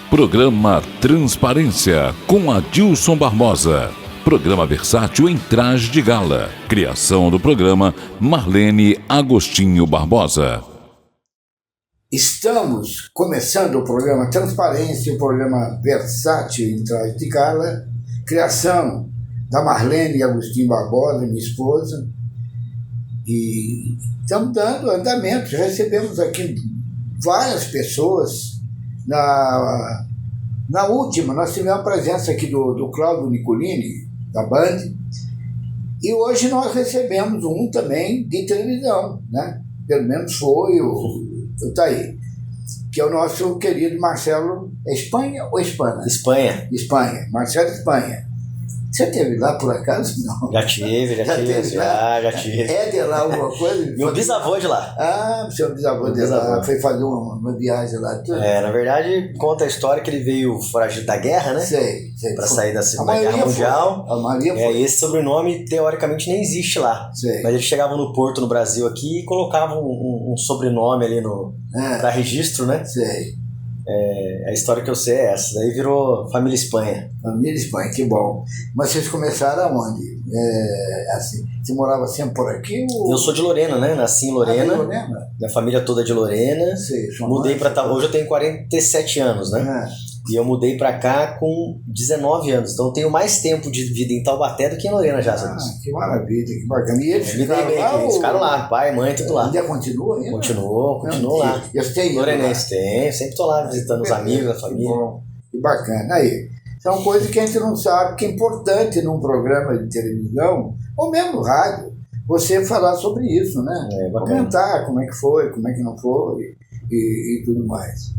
Programa Transparência, com Adilson Barbosa. Programa versátil em traje de gala. Criação do programa Marlene Agostinho Barbosa. Estamos começando o programa Transparência, o programa versátil em traje de gala. Criação da Marlene Agostinho Barbosa, minha esposa. E estamos dando andamento. Já recebemos aqui várias pessoas. Na última, nós tivemos a presença aqui do Cláudio Nicolini, da Band, e hoje nós recebemos um também de televisão, né? Pelo menos foi o Taí, que é o nosso querido Marcelo. É Espanha ou Espanha? Espanha, Marcelo Espanha. Você teve lá por acaso? Não. Já tive. É de lá alguma coisa? Meu bisavô de lá. Ah, seu bisavô de lá. Foi fazer uma viagem lá. Tudo. Na verdade, conta a história que ele veio foragido da guerra, né? Sei. Pra sair da Segunda Guerra Mundial. A Maria foi. Esse sobrenome, teoricamente, nem existe lá. Sei. Mas eles chegavam no porto, no Brasil, aqui, e colocavam um sobrenome ali pra registro, né? Sei. A história que eu sei é essa. Daí virou Família Espanha. Família Espanha, que bom. Mas vocês começaram aonde? Assim, você morava sempre por aqui? Ou... Eu sou de Lorena, né? Nasci em Lorena. Lorena? Minha família toda é de Lorena. Sei, mudei pra... Hoje eu tenho 47 anos, né? E eu mudei pra cá com 19 anos. Então eu tenho mais tempo de vida em Taubaté do que em Lorena já. Que maravilha, que bacana. E eles ficaram lá, pai, mãe, tudo lá. Ainda continua ainda? Continuou lá. Eu tenho. Lorenense tem, sempre tô lá visitando os amigos, a família. Que bacana. Aí, são coisas que a gente não sabe, que é importante num programa de televisão, ou mesmo no rádio, você falar sobre isso, né? Comentar como é que foi, como é que não foi e tudo mais.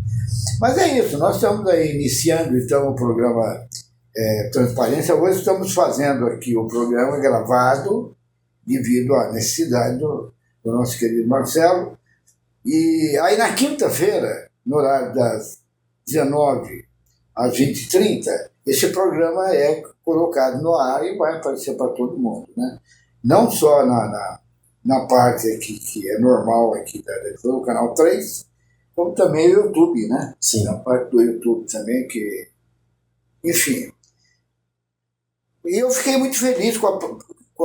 Mas é isso, nós estamos aí iniciando então o programa Transparência. Hoje estamos fazendo aqui o programa gravado devido à necessidade do nosso querido Marcelo. E aí na quinta-feira, no horário das 19 às 20h30, esse programa é colocado no ar e vai aparecer para todo mundo, né? Não só na parte aqui que é normal aqui do canal 3, como também o YouTube, né? Sim. Na parte do YouTube também, que... Enfim. E eu fiquei muito feliz com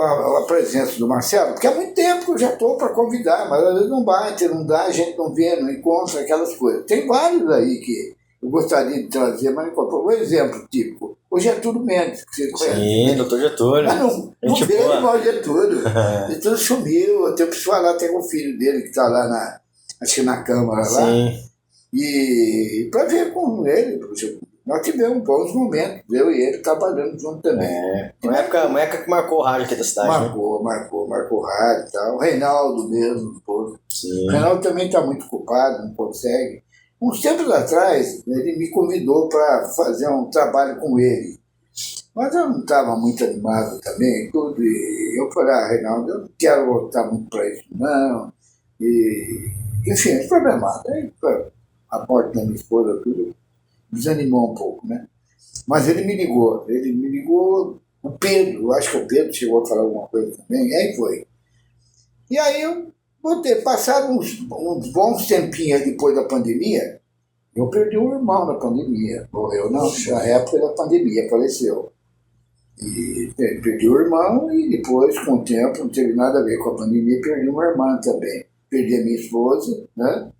a presença do Marcelo, porque há muito tempo que eu já estou para convidar, mas às vezes não bate, não dá, a gente não vê, não encontra aquelas coisas. Tem vários aí que eu gostaria de trazer, mas não encontra. Um exemplo, tipo, o Getúlio Mendes, que você conhece. Sim, doutor Getúlio. Mas não veio mal o Getúlio. Getúlio sumiu, eu preciso falar até com o filho dele, que está lá acho que na Câmara lá. Sim. E para ver com ele, nós tivemos bons momentos, eu e ele trabalhando junto também. Uma época que marcou o rádio aqui da cidade. Marcou o rádio e tal. O Reinaldo mesmo, pô. Sim. O Reinaldo também está muito ocupado, não consegue. Uns tempos atrás, ele me convidou para fazer um trabalho com ele. Mas eu não estava muito animado também, tudo. E eu falei, Reinaldo, eu não quero voltar muito para isso, não. Enfim, problemático. Aí a morte da minha esposa, tudo desanimou um pouco, né? Mas ele me ligou, o Pedro, eu acho que o Pedro chegou a falar alguma coisa também, e aí foi. E aí eu passado uns bons tempinhos depois da pandemia, eu perdi um irmão na pandemia, morreu na época da pandemia, faleceu. E perdi o irmão e depois, com o tempo, não teve nada a ver com a pandemia, perdi uma irmã também. Perdi a minha esposa, né?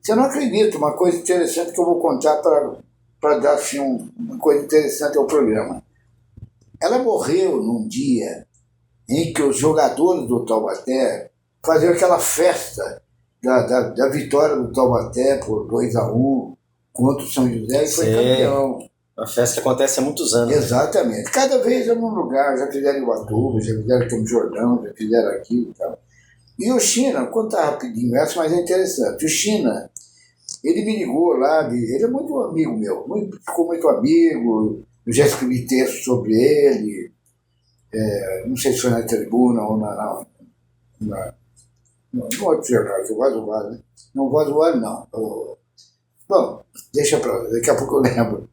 Você não acredita, uma coisa interessante que eu vou contar para dar assim, uma coisa interessante ao programa. Ela morreu num dia em que os jogadores do Taubaté faziam aquela festa da vitória do Taubaté por 2-1 contra o São José e foi campeão. Uma festa que acontece há muitos anos. Exatamente. Cada vez é num lugar, já fizeram em Ubatuba, já fizeram aqui no Jordão, já fizeram aqui e tal. E o China, conta rapidinho essa, mas é interessante. O China, ele me ligou lá, ele é muito amigo meu, ficou muito amigo, eu já escrevi texto sobre ele, não sei se foi na Tribuna ou no outro jornal, que é o Voz do Vale, né? Não, o Voz do Vale não. Bom, deixa pra lá, daqui a pouco eu lembro.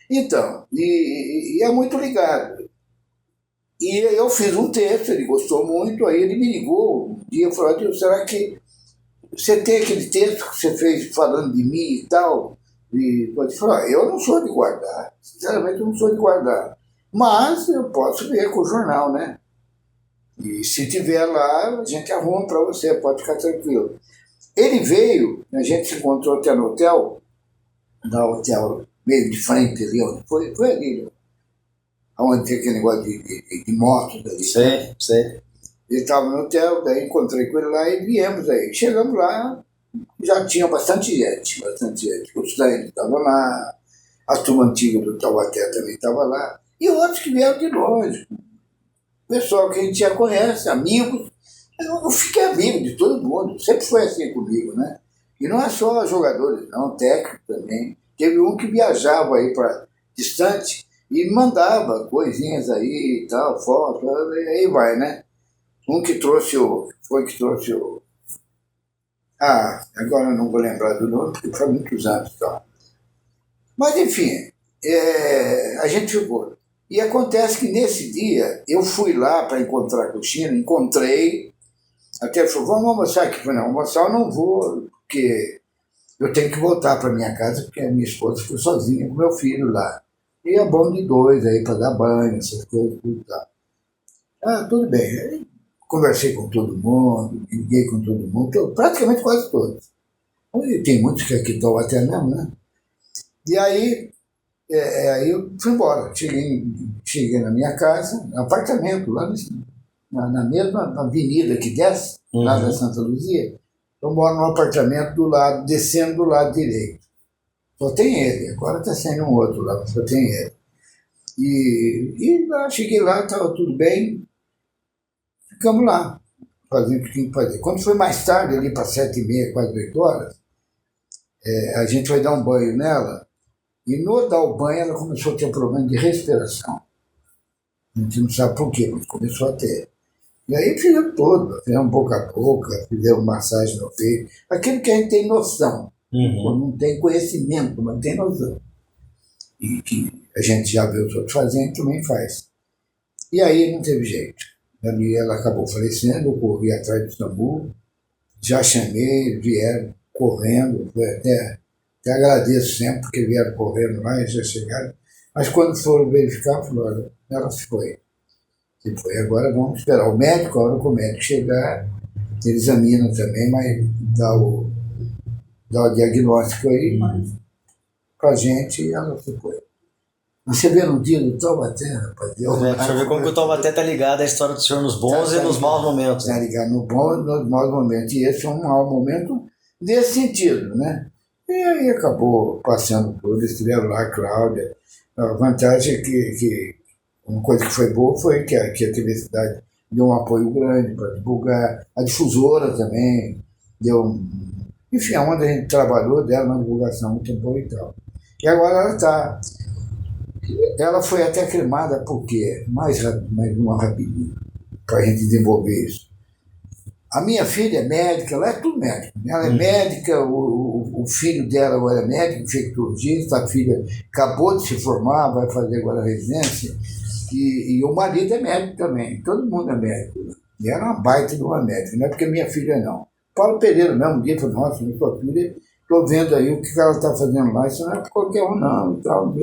Então, e é muito ligado. E eu fiz um texto, ele gostou muito, aí ele me ligou um dia e falou, será que você tem aquele texto que você fez falando de mim e tal? E pode falar, eu não sou de guardar, sinceramente eu não sou de guardar, mas eu posso ver com o jornal, né? E se tiver lá, a gente arruma para você, pode ficar tranquilo. Ele veio, a gente se encontrou até no hotel, meio de frente ali, onde foi ali, onde tem aquele negócio de motos ali. Sei. Ele estava no hotel, daí encontrei com ele lá e viemos aí. Chegamos lá, já tinha bastante gente. O Stanley estava lá, a turma antiga do Taubaté também estava lá, e outros que vieram de longe. Pessoal que a gente já conhece, amigos. Eu fiquei amigo de todo mundo, sempre foi assim comigo, né? E não é só jogadores, não, técnico também. Teve um que viajava aí para distante e mandava coisinhas aí e tal, foto, aí vai, né? Um que trouxe agora eu não vou lembrar do nome, porque foi muitos anos e tal. Mas, enfim, a gente ficou. E acontece que nesse dia, eu fui lá para encontrar com o Chino, encontrei, até ele falou, vamos almoçar aqui. Eu falei, não, almoçar eu não vou, porque eu tenho que voltar para minha casa, porque a minha esposa ficou sozinha com meu filho lá. E é bom de dois aí para dar banho, essas coisas, tudo tal. Tudo bem. Aí, conversei com todo mundo, liguei com todo mundo, praticamente quase todos. E tem muitos que aqui estão até mesmo, né? E aí, aí eu fui embora. Cheguei na minha casa, no apartamento, lá na mesma avenida que desce, lá da Santa Luzia. Eu moro num apartamento do lado, descendo do lado direito. Só tem ele, agora está saindo um outro lá, só tem ele. E lá, cheguei lá, estava tudo bem. Ficamos lá, fazendo o que tinha que fazer. Quando foi mais tarde, ali para 7h30, quase 8 horas, a gente foi dar um banho nela, e no dar o banho ela começou a ter problema de respiração. A gente não sabe por quê, mas começou a ter. E aí fizemos todo, fizemos boca a boca, fizemos massagem no peito, aquilo que a gente tem noção. Não tem conhecimento, mas tem noção. E que a gente já viu os outros fazendo, também faz. E aí não teve jeito. Ali ela acabou falecendo, eu corri atrás do SAMU, já chamei, vieram correndo, até agradeço sempre, porque vieram correndo lá e já chegaram. Mas quando foram verificar, falaram, ela se foi. Se foi, agora vamos esperar o médico, a hora que o médico chegar, ele examina também, mas dá o diagnóstico aí, mas pra gente ela se foi. Você vê no dia do Taubaté, rapaz. Deixa eu ver como que o Taubaté tá ligado à história do senhor nos bons e nos maus momentos. Tá ligado nos bons e nos maus momentos. E esse é um mau momento nesse sentido, né? E aí acabou passando tudo, eles estiveram lá, Cláudia. A vantagem é que uma coisa que foi boa foi que a Telecidade deu um apoio grande para divulgar. A difusora também deu enfim, onde a gente trabalhou, deram uma divulgação muito boa e tal. E agora ela foi até cremada por quê? Mais uma rapidinho, para a gente desenvolver isso. A minha filha é médica, ela é tudo médica. Ela é médica, o filho dela agora é médico, infectologista, a filha acabou de se formar, vai fazer agora a residência, e o marido é médico também, todo mundo é médico. E era uma baita de uma médica, não é porque minha filha não. Paulo Pereira, mesmo dia, falou, nossa, minha filha, estou vendo aí o que ela está fazendo lá, isso não é para qualquer um não, e tal,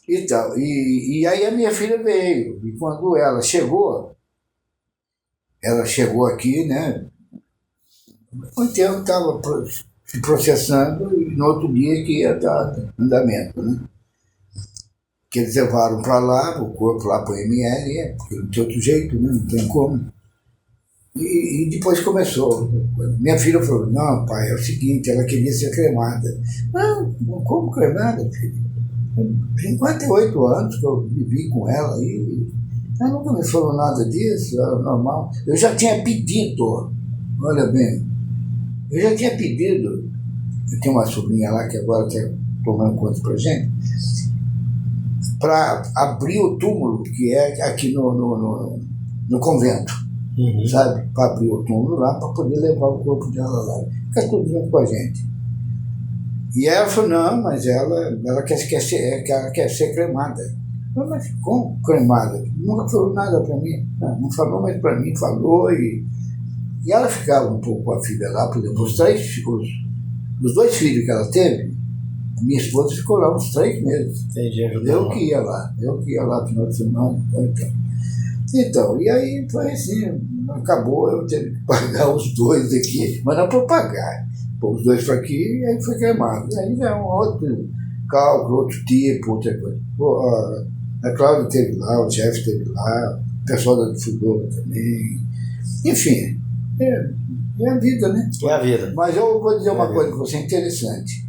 e tal. E aí a minha filha veio, e quando ela chegou aqui, né, o tempo estava se processando, e no outro dia que ia dar andamento, né. Que eles levaram para lá, o corpo lá para o ML, porque não tem outro jeito, né, não tem como. E depois começou. Minha filha falou, não, pai, é o seguinte, ela queria ser cremada. Não, como cremada, filho? 58 anos que eu vivi com ela e ela nunca me falou nada disso, era normal. Eu já tinha pedido, olha bem, eu tenho uma sobrinha lá que agora está tomando conta pra gente, para abrir o túmulo que é aqui no convento. Sabe, para abrir o túmulo lá, para poder levar o corpo dela lá. Fica tudo junto com a gente. E ela falou, não, mas ela quer ser cremada. Eu, mas como cremada? Nunca falou nada para mim. Não falou, mas para mim falou. E ela ficava um pouco com a filha lá, por exemplo, os 2 filhos que ela teve, minha esposa ficou lá uns 3 meses. Entendi, Eu que ia lá no final de semana. Então, e aí foi assim, acabou, eu tive que pagar os dois aqui, mas não por pagar. Pô, os dois para aqui, e aí foi queimado. Aí já é um outro cálculo, outro tipo, outra coisa. Pô, a Cláudia esteve lá, o chefe esteve lá, o pessoal da Difusora também. Enfim, é a vida, né? É a vida. Mas eu vou dizer uma coisa para você interessante.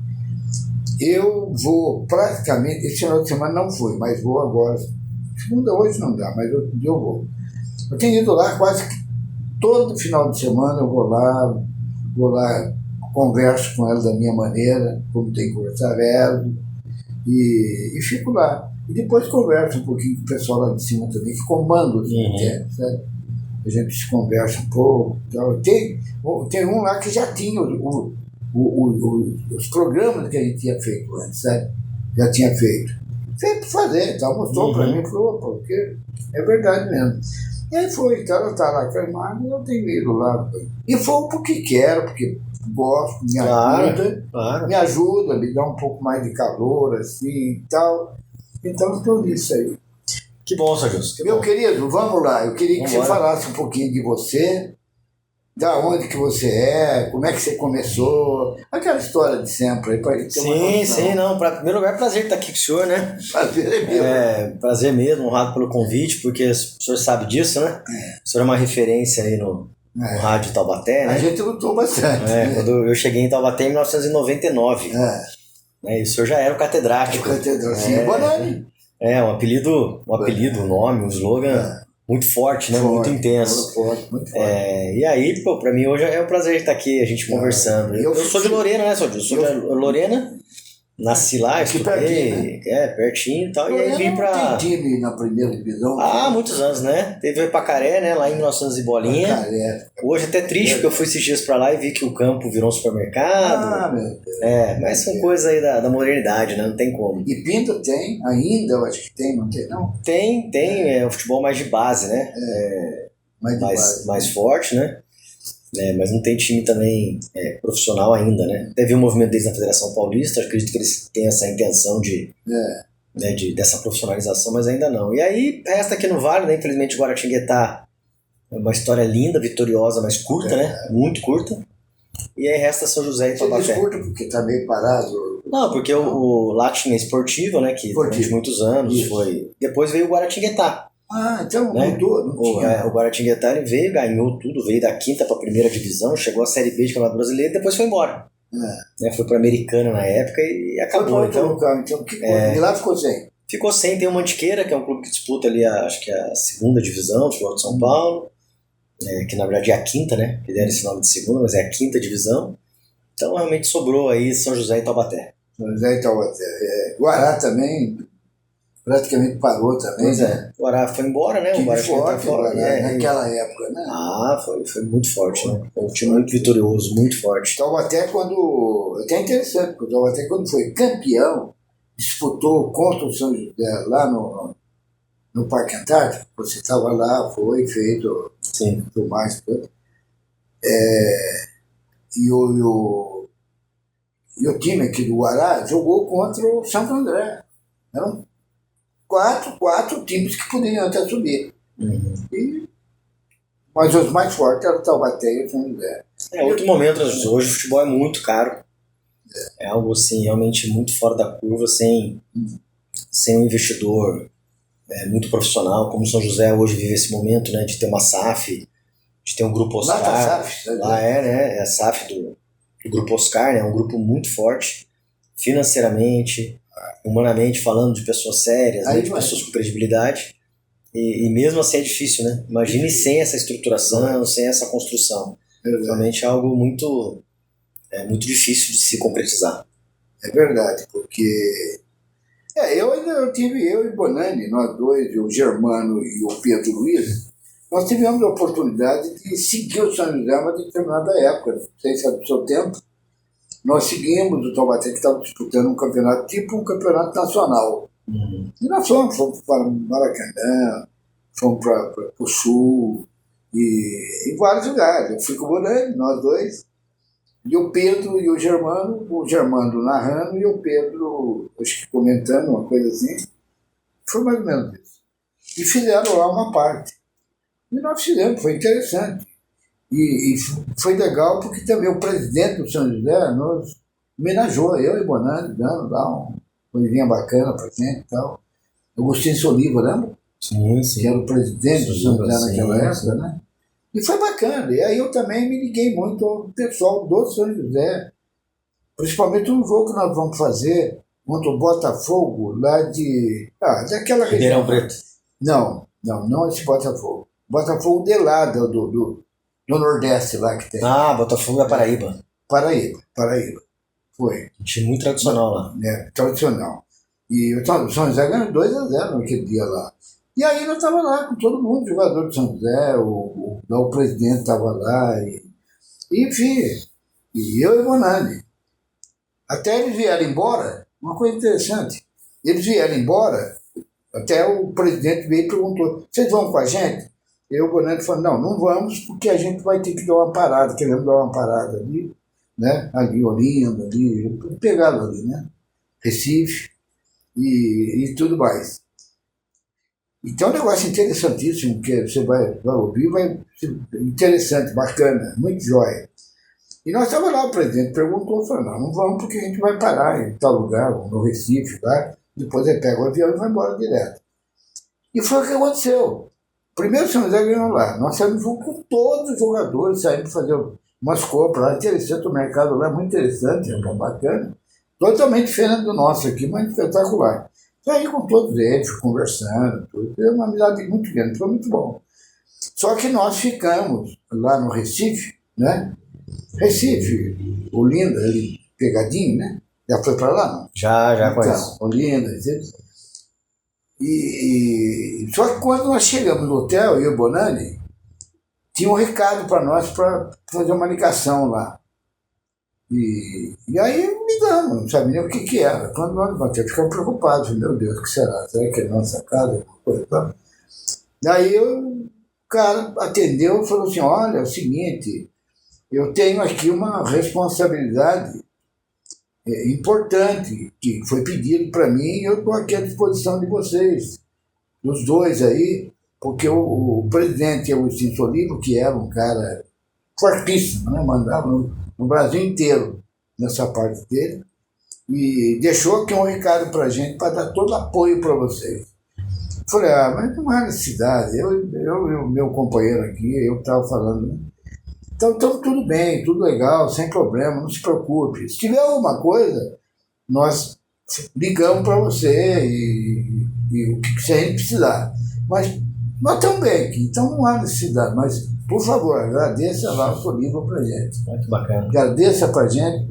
Eu vou praticamente, esse final de semana não fui, mas vou agora. Segunda hoje não dá, mas outro dia eu vou. Eu tenho ido lá quase que todo final de semana, eu vou lá, converso com ela da minha maneira, como tem que conversar ela, e fico lá. E depois converso um pouquinho com o pessoal lá de cima também, que comanda os inquéritos, sabe? A gente se conversa um pouco. Tal. Tem um lá que já tinha os programas que a gente tinha feito antes, sabe? Já tinha feito. Sempre fazer, então mostrou para mim, falou, porque é verdade mesmo. E aí foi, então ela está lá queimada, eu tenho ido lá. E foi porque quero, porque gosto, me ajuda, me dá um pouco mais de calor, assim e tal. Então estou nisso aí. Que bom, Sérgio. Meu querido, vamos lá, eu queria que você falasse um pouquinho de você. Da onde que você é, como é que você começou, aquela história de sempre aí pra gente ter uma noção. Sim, não. Em primeiro lugar, prazer estar aqui com o senhor, né? Prazer é meu. Prazer mesmo, honrado pelo convite, porque o senhor sabe disso, né? O senhor é uma referência aí no rádio Taubaté, né? A gente lutou bastante. Quando eu cheguei em Taubaté em 1999. E o senhor já era o catedrático. Bonani. Um apelido, um nome, um slogan muito forte, né? Muito intenso. Muito forte. E aí, pô, pra mim hoje é um prazer estar aqui, a gente conversando. Eu sou de Lorena, né, Sérgio? Eu sou de Lorena, nasci lá, estudei, pertinho e tal, e aí vim pra... Tem time na primeira divisão? Muitos anos, né? Teve o Ipacaré, né, lá em 1900 e bolinha. Hoje até triste, porque eu fui esses dias pra lá e vi que o campo virou um supermercado. Meu Deus. Mas são coisas aí da modernidade, né? Não tem como. E Pinto tem, ainda eu acho que tem, não tem não? Tem, é o futebol mais de base, né? Mais forte, né? Mas não tem time também profissional ainda, né? Teve um movimento deles na Federação Paulista, acredito que eles têm essa intenção dessa profissionalização, mas ainda não. E aí, resta aqui no Vale, né? Infelizmente, Guaratinguetá é uma história linda, vitoriosa, mas curta, né? Muito curta. E aí resta São José e Taubaté. Você diz curta porque tá meio parado? Não, porque o lá tinha Esportivo, né? Que durante muitos anos foi... Depois veio o Guaratinguetá. Então mudou, não tinha. O Guaratinguetá ele veio, ganhou tudo, veio da 5ª para a 1ª divisão, chegou à Série B de Campeonato Brasileiro e depois foi embora. Foi para a Americana na época e acabou. E lá ficou sem? Ficou sem, tem o Mantiqueira, que é um clube que disputa ali, acho que a 2ª divisão do futebol de São Paulo, que na verdade é a 5ª, né? Que deram esse nome de 2ª, mas é a 5ª divisão. Então realmente sobrou aí São José e Taubaté. São José e Taubaté. Guará também praticamente parou também. Pois é. O Guará foi embora, né? O Guará forte, naquela época, né? Foi muito forte, né? Foi um time muito vitorioso, muito forte. Taubaté até interessante, porque o Taubaté quando foi campeão, disputou contra o São José lá no Parque Antártico, você estava lá, foi feito tudo mais. E o time aqui do Guará jogou contra o Santo André. Eram quatro times que poderiam até subir. Mas os mais fortes eram o Taubaté e o São José. Outro momento, hoje o futebol é muito caro. É algo assim, realmente muito fora da curva, sem um investidor muito profissional, como o São José hoje vive esse momento, né, de ter uma SAF, de ter um grupo Oscar. Lá é a SAF do grupo Oscar, né, é um grupo muito forte, financeiramente, humanamente falando, de pessoas sérias, de pessoas com credibilidade, e mesmo assim é difícil, né? Imagine sem essa estruturação, sem essa construção. Realmente é algo muito difícil de se concretizar. É verdade, porque eu e Bonani, nós dois, o Germano e o Pedro Luiz, nós tivemos a oportunidade de seguir o São José uma determinada época, não sei se é do seu tempo. Nós seguimos o Taubaté que estava disputando um campeonato, tipo um campeonato nacional. E nós fomos para Maracanã, fomos para o Sul, e em vários lugares. Eu fui com o Bonani, nós dois. E o Pedro e o Germano narrando e o Pedro, acho que comentando uma coisa assim. Foi mais ou menos isso. E fizeram lá uma parte. E nós fizemos, foi interessante. E foi legal porque também o presidente do São José nos homenageou, eu e Bonani, dando lá uma coisinha bacana pra gente e tal. Agostinho Soliva, lembra? Sim. Que era o presidente do São José naquela época, sim. né? E foi bacana. E aí eu também me liguei muito ao pessoal do São José, principalmente no jogo que nós vamos fazer contra o Botafogo, lá daquela região. Ribeirão Preto. Não esse Botafogo. Botafogo de lá, do Nordeste lá que tem. Botafogo da Paraíba. Paraíba. Foi. Um time muito tradicional lá. Tradicional. E o São José ganhou 2-0 naquele dia lá. E aí nós estávamos lá com todo mundo, jogador de São José, o presidente estava lá, enfim, e eu e o Bonani. Até eles vieram embora, uma coisa interessante, eles vieram embora, até o presidente veio e perguntou, vocês vão com a gente? E o Bonani falou, não vamos, porque a gente vai ter que dar uma parada, queremos dar uma parada ali, né? Ali, Olinda, ali, pegado ali, né? Recife e tudo mais. Então é um negócio interessantíssimo que você vai ouvir, vai ser interessante, bacana, muito jóia. E nós estávamos lá, o presidente perguntou, falou, não vamos porque a gente vai parar em tal lugar, no Recife, lá, depois ele pega o avião e vai embora direto. E foi o que aconteceu. Primeiro o São José ganhou lá, nós saímos junto com todos os jogadores, saímos fazer umas compras lá, interessante, o mercado lá é muito interessante, é bacana, totalmente diferente do nosso aqui, mas espetacular. Saí com todos eles, conversando, tudo. Foi uma amizade muito grande, foi muito bom. Só que nós ficamos lá no Recife, né? Recife, Olinda, ali pegadinho, né? Já foi para lá, não? Já conheço. Olinda, etc. Só que quando nós chegamos no hotel, eu e o Bonani, tinha um recado para nós para fazer uma ligação lá. E aí ligamos, não sabia nem o que era. Quando nós batemos, ficamos preocupados. Meu Deus, o que será? Será que é nossa casa? Alguma coisa, tá? Daí o cara atendeu e falou assim, olha, é o seguinte, eu tenho aqui uma responsabilidade importante que foi pedido para mim e eu estou aqui à disposição de vocês, dos dois aí, porque o presidente Agostinho Soliva, que era um cara fortíssimo, né? Mandava no Brasil inteiro, nessa parte dele, e deixou aqui um recado para a gente, para dar todo apoio para vocês. Falei, mas não há necessidade, eu e o meu companheiro aqui, eu estava falando, né? Então tudo bem, tudo legal, sem problema, não se preocupe. Se tiver alguma coisa, nós ligamos para você e o que a gente precisar. Mas nós estamos bem aqui, então não há necessidade, mas por favor, agradeça lá o Soliva pra gente. Muito bacana. Agradeça pra gente,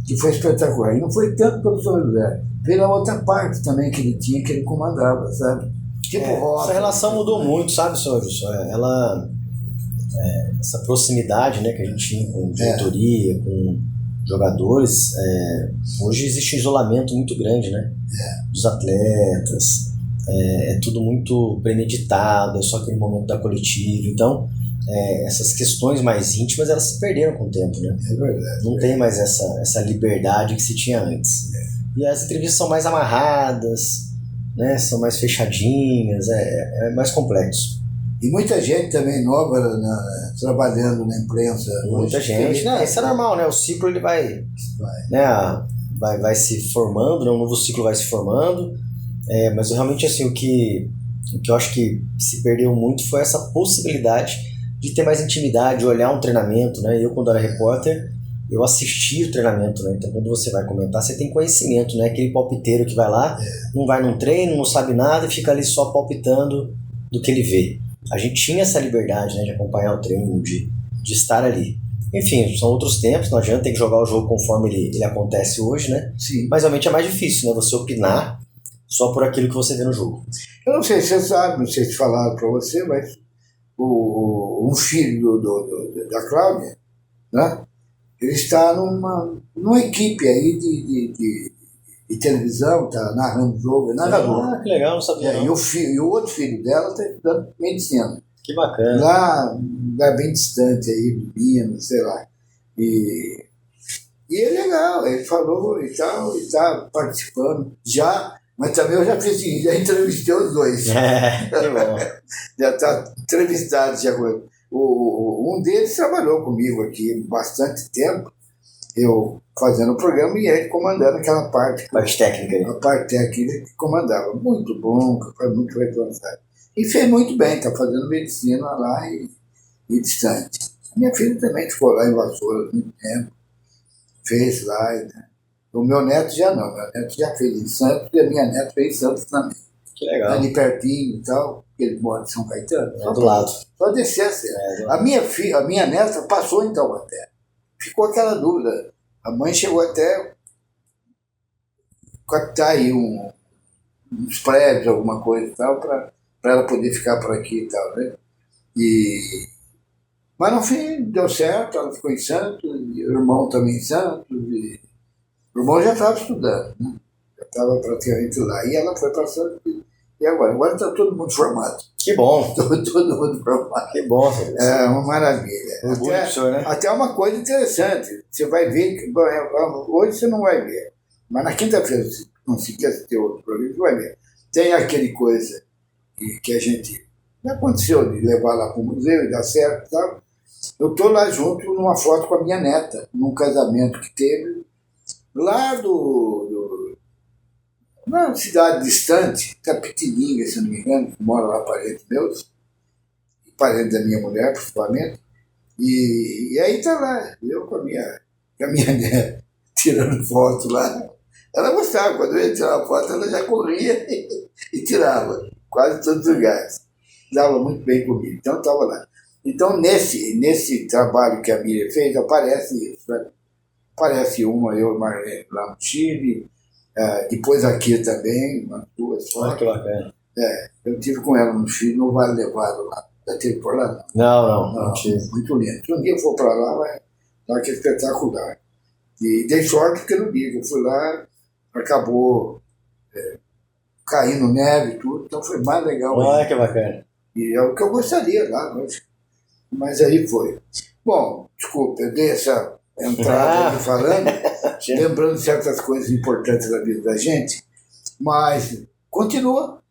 que foi espetacular. E não foi tanto pelo São José, pela outra parte também que ele tinha, que ele comandava, sabe? Tipo Essa relação mudou muito, sabe, senhor Wilson? Essa proximidade, né, que a gente tinha com diretoria, com jogadores, hoje existe um isolamento muito grande, né? Dos atletas, é tudo muito premeditado, é só aquele momento da coletiva. Então, essas questões mais íntimas, elas se perderam com o tempo, né? É verdade. Não tem mais essa liberdade que se tinha antes. E as entrevistas são mais amarradas, né? São mais fechadinhas, é mais complexo. E muita gente também nova trabalhando na imprensa. Muita gente. Isso é normal, né? O ciclo ele vai. Né? Vai se formando, né? Um novo ciclo vai se formando. Mas realmente assim, o que eu acho que se perdeu muito foi essa possibilidade de ter mais intimidade, olhar um treinamento, né? Eu, quando era repórter, eu assistia o treinamento, né? Então, quando você vai comentar, você tem conhecimento, né? Aquele palpiteiro que vai lá, não vai num treino, não sabe nada e fica ali só palpitando do que ele vê. A gente tinha essa liberdade, né? De acompanhar o treino, de estar ali. Enfim, são outros tempos, não adianta ter que jogar o jogo conforme ele acontece hoje, né? Sim. Mas realmente é mais difícil, né? Você opinar só por aquilo que você vê no jogo. Eu não sei se você sabe, não sei se falaram para você, mas um filho da Cláudia, né? Ele está numa equipe aí de televisão, está narrando o jogo, é narrador. Que legal, não sabia. E o outro filho dela está estudando medicina. Que bacana. Lá, um lugar bem distante aí, do Minas, sei lá. E é legal, ele falou e tal, e tá participando já, mas também eu já fiz assim, já entrevistei os dois. Que bom. Já está entrevistado. Já. Um deles trabalhou comigo aqui bastante tempo, eu fazendo o programa e ele comandando aquela parte. Parte técnica. A parte técnica que comandava. Muito bom, foi muito responsável. E fez muito bem, está fazendo medicina lá e distante. Minha filha também ficou lá em Vassoura muito tempo, fez lá. Né? O meu neto já não, meu neto já fez em Santos e a minha neta fez em Santos também. Que legal. Ali pertinho e tal, ele mora em São Caetano. Do lado. Só descer a serra. A minha neta passou em Taubaté. Ficou aquela dúvida. A mãe chegou até captar aí uns prédios, alguma coisa e tal, para ela poder ficar por aqui e tal, né? Mas no fim deu certo, ela ficou em Santos, e o irmão também em Santos, e o irmão já estava estudando, né? Já estava praticamente lá. E ela foi para Santos, e agora está todo mundo formado. Que bom. Todo mundo formado. Que bom, Feliz. É uma maravilha. Orgulho senhor, né? Até uma coisa interessante, você vai ver, hoje você não vai ver, mas na quinta-feira, se conseguir assistir outro programa, você vai ver. Tem aquele coisa que a gente, aconteceu de levar lá para o museu e dar certo e tal. Eu estou lá junto numa foto com a minha neta, num casamento que teve lá numa cidade distante, Capitininga, se não me engano, que mora lá parentes meus, parente da minha mulher, principalmente. E aí tá lá, eu com a minha neta, tirando foto lá. Ela gostava, quando eu ia tirar a foto, ela já corria e tirava, quase todos os lugares. Dava muito bem comigo, então estava lá. Então, nesse trabalho que a Miriam fez, aparece isso, né? Aparece uma, eu e Marlene, lá no Chile, depois aqui também, umas duas fotos. Olha que bacana. Eu tive com ela no Chile, no Vale Nevado lá. Já teve por lá? Não tive. Muito lindo. Se um dia eu for para lá, vai que é espetacular. E dei sorte porque no dia que eu fui lá, acabou caindo neve e tudo, então foi mais legal. Olha que bacana. E é o que eu gostaria lá, mas aí foi. Bom, desculpa, eu dei essa entrada aqui falando, lembrando certas coisas importantes da vida da gente, mas continua.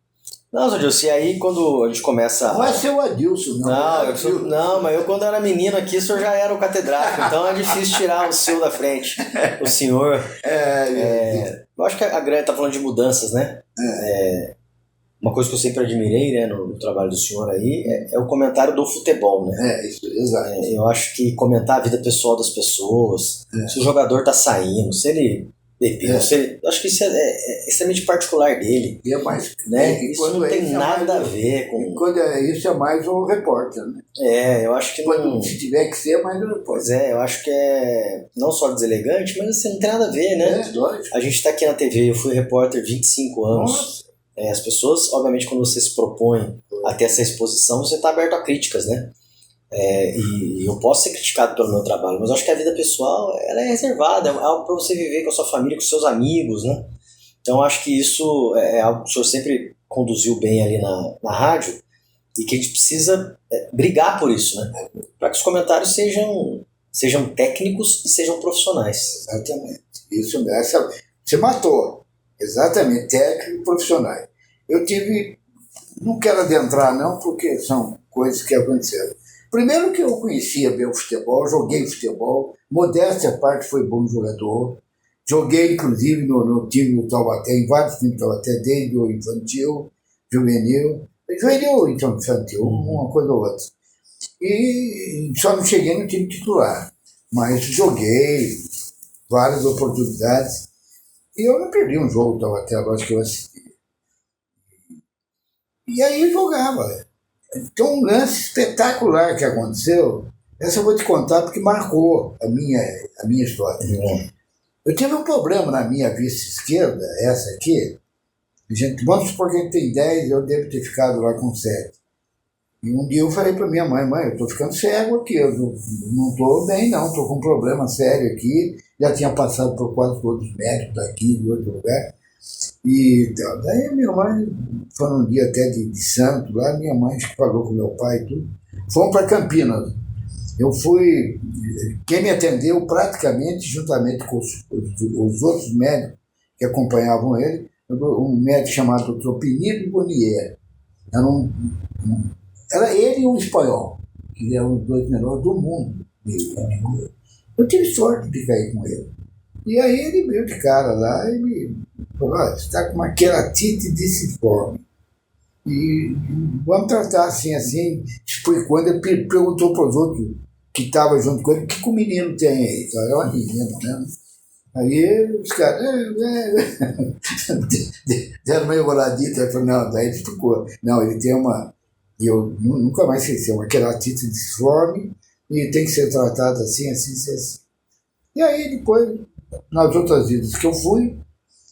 Não, Zé Dilson, e aí quando a gente começa... Não é seu Adilson, não. Não, mas eu quando era menino aqui, o senhor já era o catedrático, então é difícil tirar o seu da frente. O senhor... eu acho que a Greta tá falando de mudanças, né? Uma coisa que eu sempre admirei, né, no trabalho do senhor aí é o comentário do futebol, né? Isso, exato. Eu acho que comentar a vida pessoal das pessoas, se o jogador tá saindo, se ele bebeu, eu acho que isso é extremamente particular dele. E é mais, né? Isso não tem nada a ver com... Quando isso é mais um repórter, né? Eu acho que não... Se tiver que ser, é mais um repórter. Pois eu acho que é não só deselegante, mas assim, não tem nada a ver, né? Lógico. A gente tá aqui na TV, eu fui repórter 25 anos. Nossa. As pessoas, obviamente, quando você se propõe a ter essa exposição, você está aberto a críticas, né? E eu posso ser criticado pelo meu trabalho, mas eu acho que a vida pessoal ela é reservada, é algo para você viver com a sua família, com seus amigos, né? Então eu acho que isso é algo que o senhor sempre conduziu bem ali na rádio e que a gente precisa brigar por isso, né? Para que os comentários sejam técnicos e sejam profissionais. Exatamente. Isso mesmo. Você matou. Exatamente, técnico e profissionais. Eu tive, não quero adentrar não, porque são coisas que aconteceram. Primeiro que eu conhecia bem o futebol, joguei futebol, modéstia à parte foi bom jogador, joguei inclusive no time do Taubaté, em vários times do Taubaté, desde o infantil, juvenil, então infantil, uma coisa ou outra. E só não cheguei no time titular, mas joguei várias oportunidades. E eu não perdi um jogo do Taubaté, lógico que eu assisti. E aí jogava. Então um lance espetacular que aconteceu, essa eu vou te contar porque marcou a minha história. Eu tive um problema na minha vista esquerda, essa aqui. Vamos supor que a gente tem 10, eu devo ter ficado lá com 7. E um dia eu falei para minha mãe, eu estou ficando cego aqui, eu não estou bem não, estou com um problema sério aqui, já tinha passado por quase todos os médicos daqui, de outro lugar. E daí minha mãe, foi um dia até de santo lá, minha mãe falou com meu pai e tudo, fomos para Campinas. Eu fui... Quem me atendeu praticamente, juntamente com os outros médicos que acompanhavam ele, um médico chamado Tropinilo Bonier. Era ele e um espanhol, que eram os dois melhores do mundo. Eu tive sorte de cair com ele. E aí ele veio de cara lá e me falou, você está com uma queratite disciforme. E vamos tratar assim. Explicando, ele perguntou para os outros que estavam junto com ele, o que o menino tem aí? Então, era uma menina, né? Aí os caras deram meio boladita, ele falou, não, daí ele explicou, não, ele tem uma, e eu nunca mais esqueci, uma queratite disforme, e tem que ser tratado assim. E aí depois, nas outras vezes que eu fui,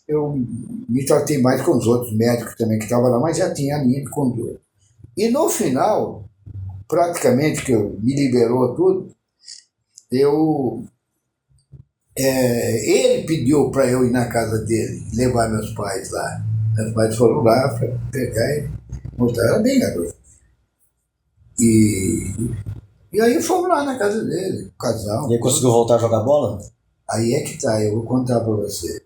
eu me tratei mais com os outros médicos também que estavam lá, mas já tinha a linha de conduta. E no final, praticamente que me liberou tudo, ele pediu para eu ir na casa dele, levar meus pais lá. Meus pais foram lá para pegar e mostrar, era bem garoto. E aí fomos lá na casa dele, o casal. E aí conseguiu voltar a jogar bola? Aí é que tá, eu vou contar para você.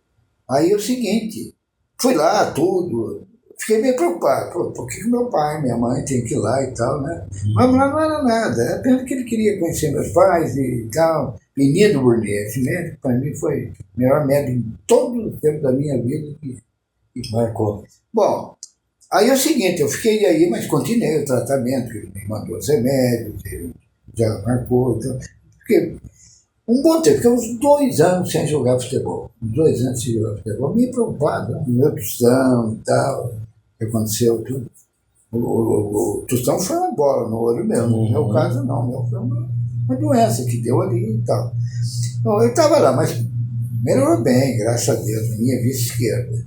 Aí é o seguinte, fui lá, tudo, fiquei meio preocupado, por que meu pai, minha mãe tem que ir lá e tal, né? Mas lá não era nada, é apenas que ele queria conhecer meus pais e tal. Menino Burnier, esse médico para mim foi o melhor médico em todo o tempo da minha vida que marcou. Bom, aí é o seguinte, eu fiquei aí, mas continuei o tratamento, ele me mandou os remédios, ele já marcou, então, fiquei um bom tempo, fiquei uns 2 anos sem jogar futebol. Meio preocupado, meu Tostão e tal, o que aconteceu, tudo. O Tostão foi uma bola no olho mesmo, no meu caso não, meu foi uma doença que deu ali e tal. Bom, eu estava lá, mas melhorou bem, graças a Deus, na minha vista esquerda.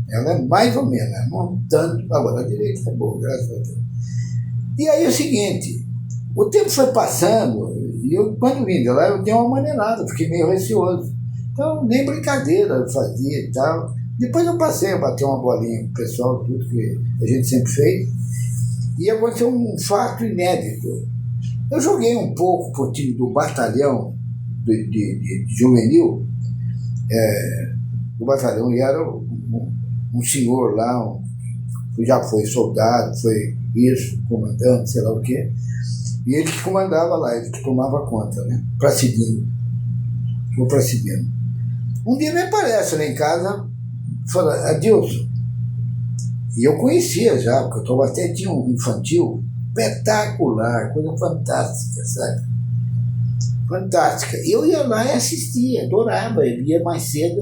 Ela é mais ou menos, não tanto, agora a direita é boa, graças a Deus. E aí é o seguinte, o tempo foi passando, e eu, quando vim de lá, eu dei uma maneirada, fiquei meio receoso. Então, nem brincadeira eu fazia e tal. Depois eu passei a bater uma bolinha com o pessoal, tudo que a gente sempre fez. E aconteceu um fato inédito. Eu joguei um pouco pro time do batalhão de juvenil, do batalhão, e era um senhor lá, já foi soldado, foi isso, comandante, sei lá o quê. E ele que comandava lá, ele que tomava conta, né? Para Pracidino. Um dia me aparece lá em casa, fala, Adilson. E eu conhecia já, porque eu Taubaté tinha um infantil espetacular, coisa fantástica, sabe? Fantástica. E eu ia lá e assistia, adorava. Ele ia mais cedo,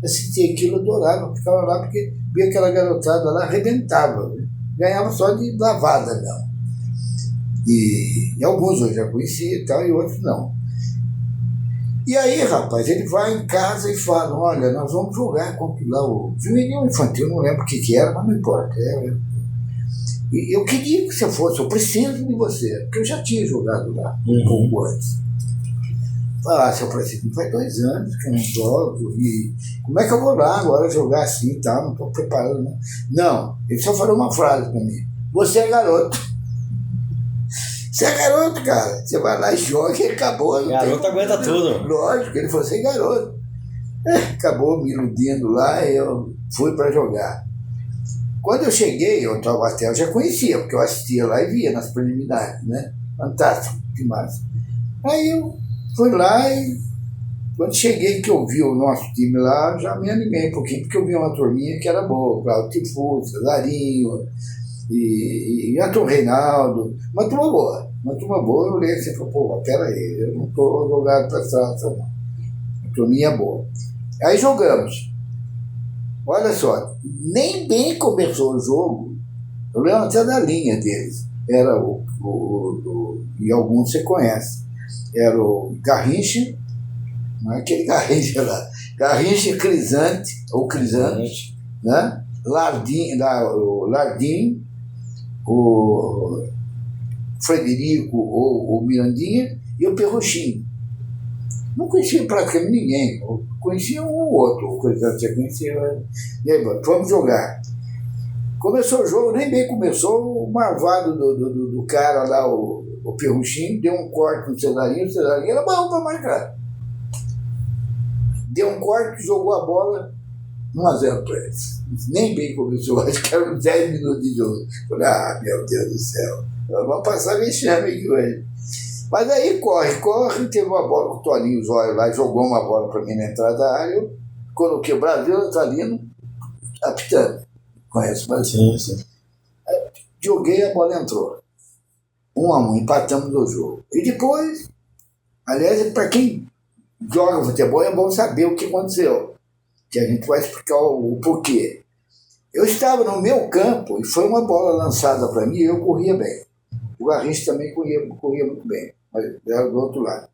assistia aquilo, adorava. Ficava lá porque via aquela garotada lá, arrebentava. Né? Ganhava só de lavada mesmo. E alguns eu já conhecia e tal, e outros não. E aí, rapaz, ele vai em casa e fala, olha, nós vamos jogar contra lá o juvenil infantil, não lembro o que era, mas não importa. E eu queria que você fosse, eu preciso de você, porque eu já tinha jogado lá um pouco antes. Falar, seu Francisco, faz 2 anos que eu não jogo, e como é que eu vou lá agora jogar assim e tal, não estou preparado, não. Não, ele só falou uma frase para mim, você é garoto. Você é garoto, cara. Você vai lá e joga e acabou. Garoto aguenta tudo. Lógico, ele falou, você é garoto. Acabou me iludindo lá e eu fui para jogar. Quando eu cheguei, eu Taubaté, eu já conhecia, porque eu assistia lá e via nas preliminares, né? Fantástico, demais. Aí eu fui lá e quando cheguei que eu vi o nosso time lá, já me animei um pouquinho, porque eu vi uma turminha que era boa, Claudio Tifuso, Cesarinho, e Antônio Reinaldo, uma turma boa, eu olhei assim e falei, pô, peraí, eu não estou jogado para trás, não. A turminha boa. Aí jogamos. Olha só, nem bem começou o jogo, eu lembro até da linha deles. Era e alguns você conhece, era o Garrincha, não é aquele Garrincha lá, Garrincha Crisante, ou Crisante, né? Lardim, o Frederico ou o Mirandinha e o Perruchinho. Não conhecia praticamente ninguém, eu conhecia um ou outro, você conhecia. E aí, vamos jogar. Começou o jogo, nem bem começou, o marvado do cara lá, o o Perruchinho, deu um corte no Cesarinho, o Cesarinho era bom para marcar. Deu um corte, jogou a bola, 1-0 para eles. Nem bem começou, acho que eram 10 minutos de jogo. Falei, meu Deus do céu, vamos passar vexame aqui hoje. Mas aí corre, teve uma bola com o Toninho Zóio lá, jogou uma bola para mim na entrada da área, eu coloquei o Brasil, Natalino, apitando. Conhece, mas Sim. joguei, a bola entrou. 1-1, empatamos o jogo. E depois, aliás, para quem joga futebol é bom saber o que aconteceu, que a gente vai explicar o porquê. Eu estava no meu campo e foi uma bola lançada para mim e eu corria bem. O Garrincha também corria muito bem, mas era do outro lado.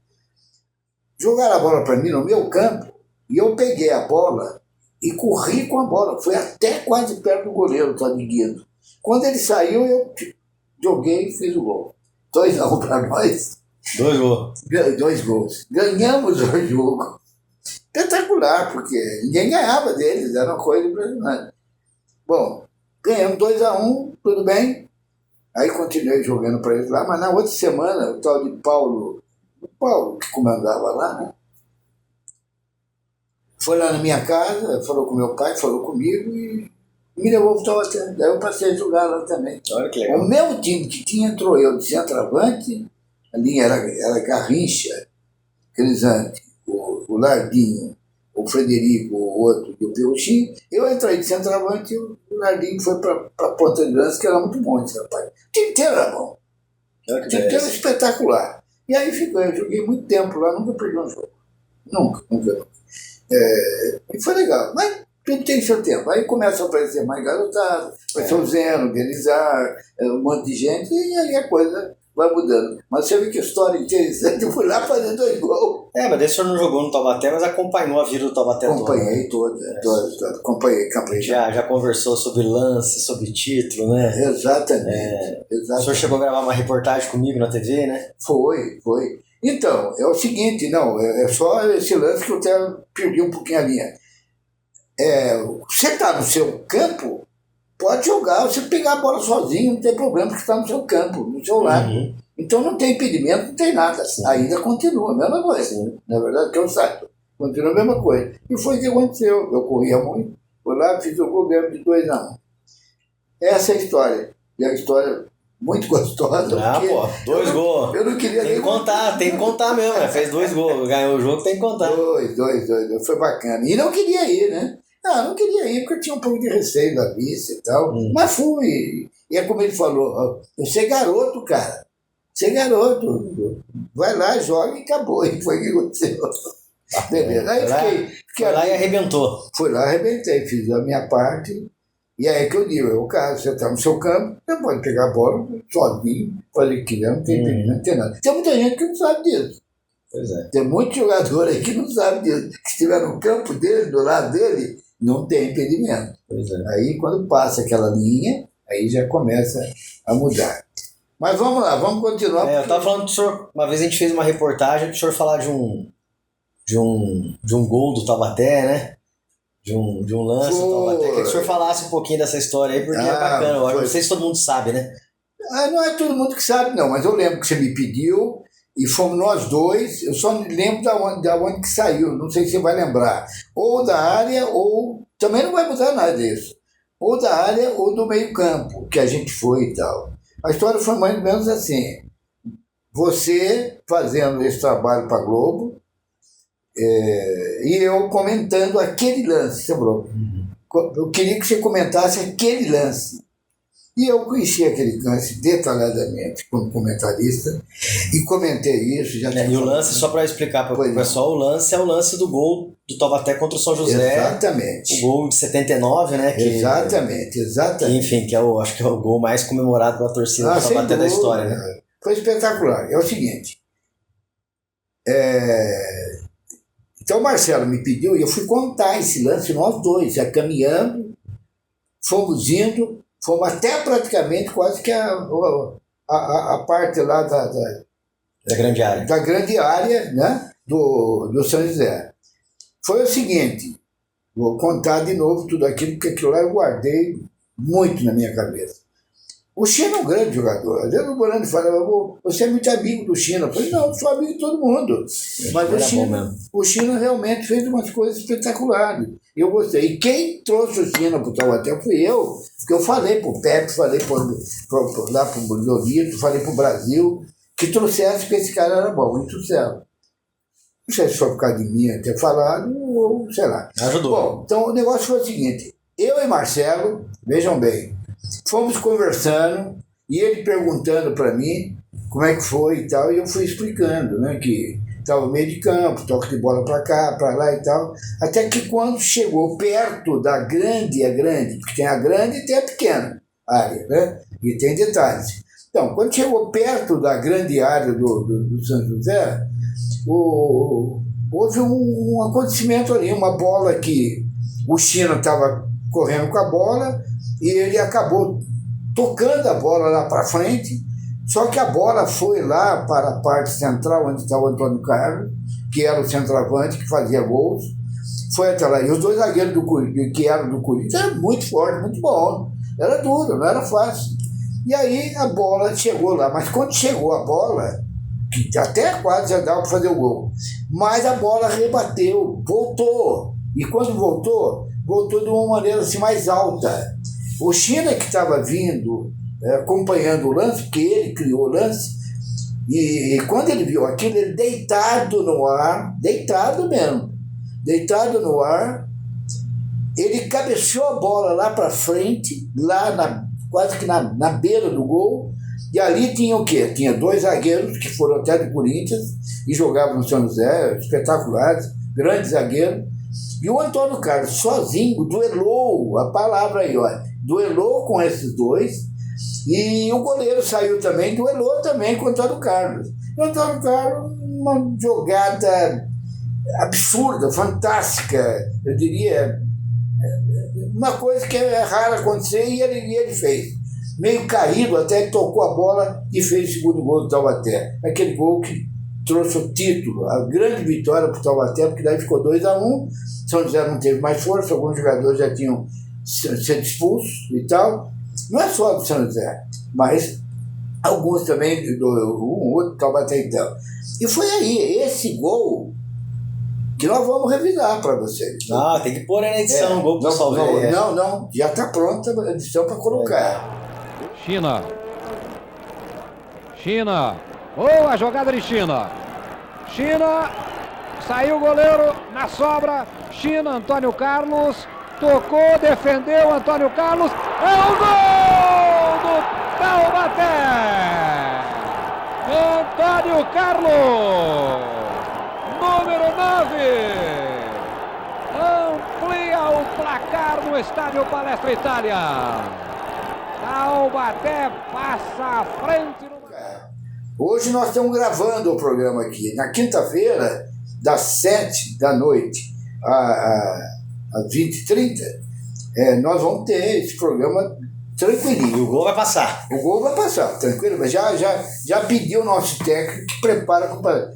Jogaram a bola para mim no meu campo e eu peguei a bola e corri com a bola. Foi até quase perto do goleiro, tá de Guido. Quando ele saiu, eu joguei e fiz o gol. 2-1 para nós. 2 gols. 2 gols. Ganhamos o jogo. Espetacular, porque ninguém ganhava deles, era uma coisa impressionante. Bom, ganhamos 2-1, tudo bem. Aí continuei jogando para eles lá, mas na outra semana, o tal de Paulo, que comandava lá, né? Foi lá na minha casa, falou com meu pai, falou comigo e me levou para o Taubaté. Daí eu passei a jogar lá também. Olha que legal. O meu time que tinha, entrou eu de centroavante, a linha era Garrincha, Crisante, o Lardinho, o Frederico, o outro e o Perruchinho. Eu entrei de centroavante e o Lardinho foi para Ponta de Lança, que era muito bom esse rapaz. O time inteiro era bom. O time inteiro era espetacular. E aí eu joguei muito tempo lá, nunca perdi um jogo. Nunca. E foi legal, mas tudo tem seu tempo. Aí começa a aparecer mais garotada, vai ser o Zeno, o Denizar, um monte de gente, e aí a coisa vai mudando. Mas você vê que história interessante, eu fui lá fazer 2 gols. Mas daí o senhor não jogou no Taubaté, mas acompanhou a vida do Taubaté toda. Acompanhei toda. Acompanhei. Já conversou sobre lance, sobre título, né? Exatamente. O senhor chegou a gravar uma reportagem comigo na TV, né? Foi. Então, é o seguinte, é só esse lance que eu até perdi um pouquinho a linha. Você está no seu campo, pode jogar, você pegar a bola sozinho, não tem problema, porque está no seu campo, no seu lado. Uhum. Então não tem impedimento, não tem nada. Sim. Ainda continua a mesma coisa. Sim. Na verdade, que eu saiba, continua a mesma coisa. E foi o que aconteceu. Eu corria muito, fui lá, fiz o gol mesmo de 2-1. Essa é a história. E a história muito gostosa. 2 gols. Eu não queria nem contar, tem que contar mesmo. Fez 2 gols, ganhou o jogo, tem que contar. 2. Foi bacana. E não queria ir, né? Não queria ir, porque eu tinha um pouco de receio da vice e tal. Mas fui. E é como ele falou, você é garoto, cara. Você é garoto. Vai lá, joga e acabou. E foi o que aconteceu. Beleza. Aí fiquei lá e arrebentou. Fui lá, arrebentei, fiz a minha parte. E aí que eu digo, cara, você está no seu campo, você pode pegar a bola sozinho, fazer o que quiser, não tem impedimento, não tem nada. Tem muita gente que não sabe disso. Pois é. Tem muito jogador aí que não sabe disso. Que estiver no campo dele, do lado dele, não tem impedimento. Pois é. Aí quando passa aquela linha, aí já começa a mudar. Mas vamos lá, vamos continuar. Eu estava falando pro senhor, uma vez a gente fez uma reportagem para o senhor falar de um gol do Taubaté, né? De um lance do Taubaté. Queria que o senhor falasse um pouquinho dessa história aí, porque é bacana. Eu não sei se todo mundo sabe, né? Não é todo mundo que sabe, não, mas eu lembro que você me pediu e fomos nós dois. Eu só lembro da onde que saiu, não sei se você vai lembrar. Ou da área, ou. Também não vai mudar nada disso. Ou da área ou do meio-campo, que a gente foi e tal. A história foi mais ou menos assim. Você fazendo esse trabalho para a Globo, e eu comentando aquele lance, você falou. Eu queria que você comentasse aquele lance. E eu conheci aquele lance detalhadamente como comentarista e comentei isso. E o lance, só para explicar para o pessoal, o lance é o lance do gol do Taubaté contra o São José. Exatamente. O gol de 79, né? Exatamente. Enfim, acho que é o gol mais comemorado pela torcida do Taubaté da história, né? Foi espetacular. É o seguinte. Então o Marcelo me pediu e eu fui contar esse lance, nós dois, já caminhando, fomos indo, fomos até praticamente quase que a parte lá da grande área. Da grande área, né, do São José. Foi o seguinte, vou contar de novo tudo aquilo, porque aquilo lá eu guardei muito na minha cabeça. O China é um grande jogador. Às vezes o Morando fala, você é muito amigo do China. Eu falei, não, eu sou amigo de todo mundo. Mas o China realmente fez umas coisas espetaculares. Eu gostei. E quem trouxe o China para o Taubaté fui eu. Porque eu falei para o Pepe, falei lá para o Lolito, falei para o Brasil, que trouxesse que esse cara era bom. E trouxeram. Não sei se foi por causa de mim ter falado, ou sei lá. Ajudou. Bom, então o negócio foi o seguinte. Eu e Marcelo, vejam bem, fomos conversando e ele perguntando para mim como é que foi e tal, e eu fui explicando, né, que estava no meio de campo, toque de bola para cá, para lá e tal, até que quando chegou perto da grande, porque tem a grande e tem a pequena área, né, e tem detalhes. Então, quando chegou perto da grande área do São José, houve um acontecimento ali, uma bola que o China estava correndo com a bola e ele acabou tocando a bola lá para frente, só que a bola foi lá para a parte central onde estava o Antônio Carlos, que era o centroavante que fazia gols, foi até lá, e os dois zagueiros que eram do Corinthians eram muito fortes, muito bom, era duro, não era fácil. E aí a bola chegou lá, mas quando chegou a bola, que até quase já dava para fazer o gol, mas a bola rebateu, voltou, e quando voltou de uma maneira assim mais alta. O China, que estava vindo, acompanhando o lance, porque ele criou o lance, e quando ele viu aquilo, ele deitado no ar, deitado mesmo, deitado no ar, ele cabeceou a bola lá para frente, lá quase que na beira do gol, e ali tinha o quê? Tinha dois zagueiros que foram até do Corinthians e jogavam no São José, espetaculares, grandes zagueiros. E o Antônio Carlos, sozinho, duelou, a palavra aí, olha, duelou com esses dois, e o goleiro saiu também, duelou também com o Antônio Carlos. E o Antônio Carlos, uma jogada absurda, fantástica, eu diria, uma coisa que é rara acontecer, e ele fez. Meio caído, até tocou a bola e fez o segundo gol do Taubaté. Aquele gol que trouxe o título, a grande vitória para o Taubaté, porque daí ficou 2-1, São José não teve mais força, alguns jogadores já tinham sido expulsos e tal. Não é só do São José, mas alguns também, um outro Taubaté então. E foi aí, esse gol que nós vamos revisar para vocês. Ah, tem que pôr aí na edição, gol pro Salve. Não, já está pronta a edição para colocar. China. Boa jogada de China. Saiu o goleiro na sobra. China, Antônio Carlos. Tocou, defendeu Antônio Carlos. É o gol do Taubaté. Antônio Carlos. Número 9. Amplia o placar no estádio Palestra Itália. Taubaté passa à frente. Hoje nós estamos gravando o programa aqui. Na quinta-feira, das 7 da noite às 20h30, nós vamos ter esse programa tranquilinho. E o gol vai passar. O gol vai passar, tranquilo. Mas já pediu o nosso técnico que prepara.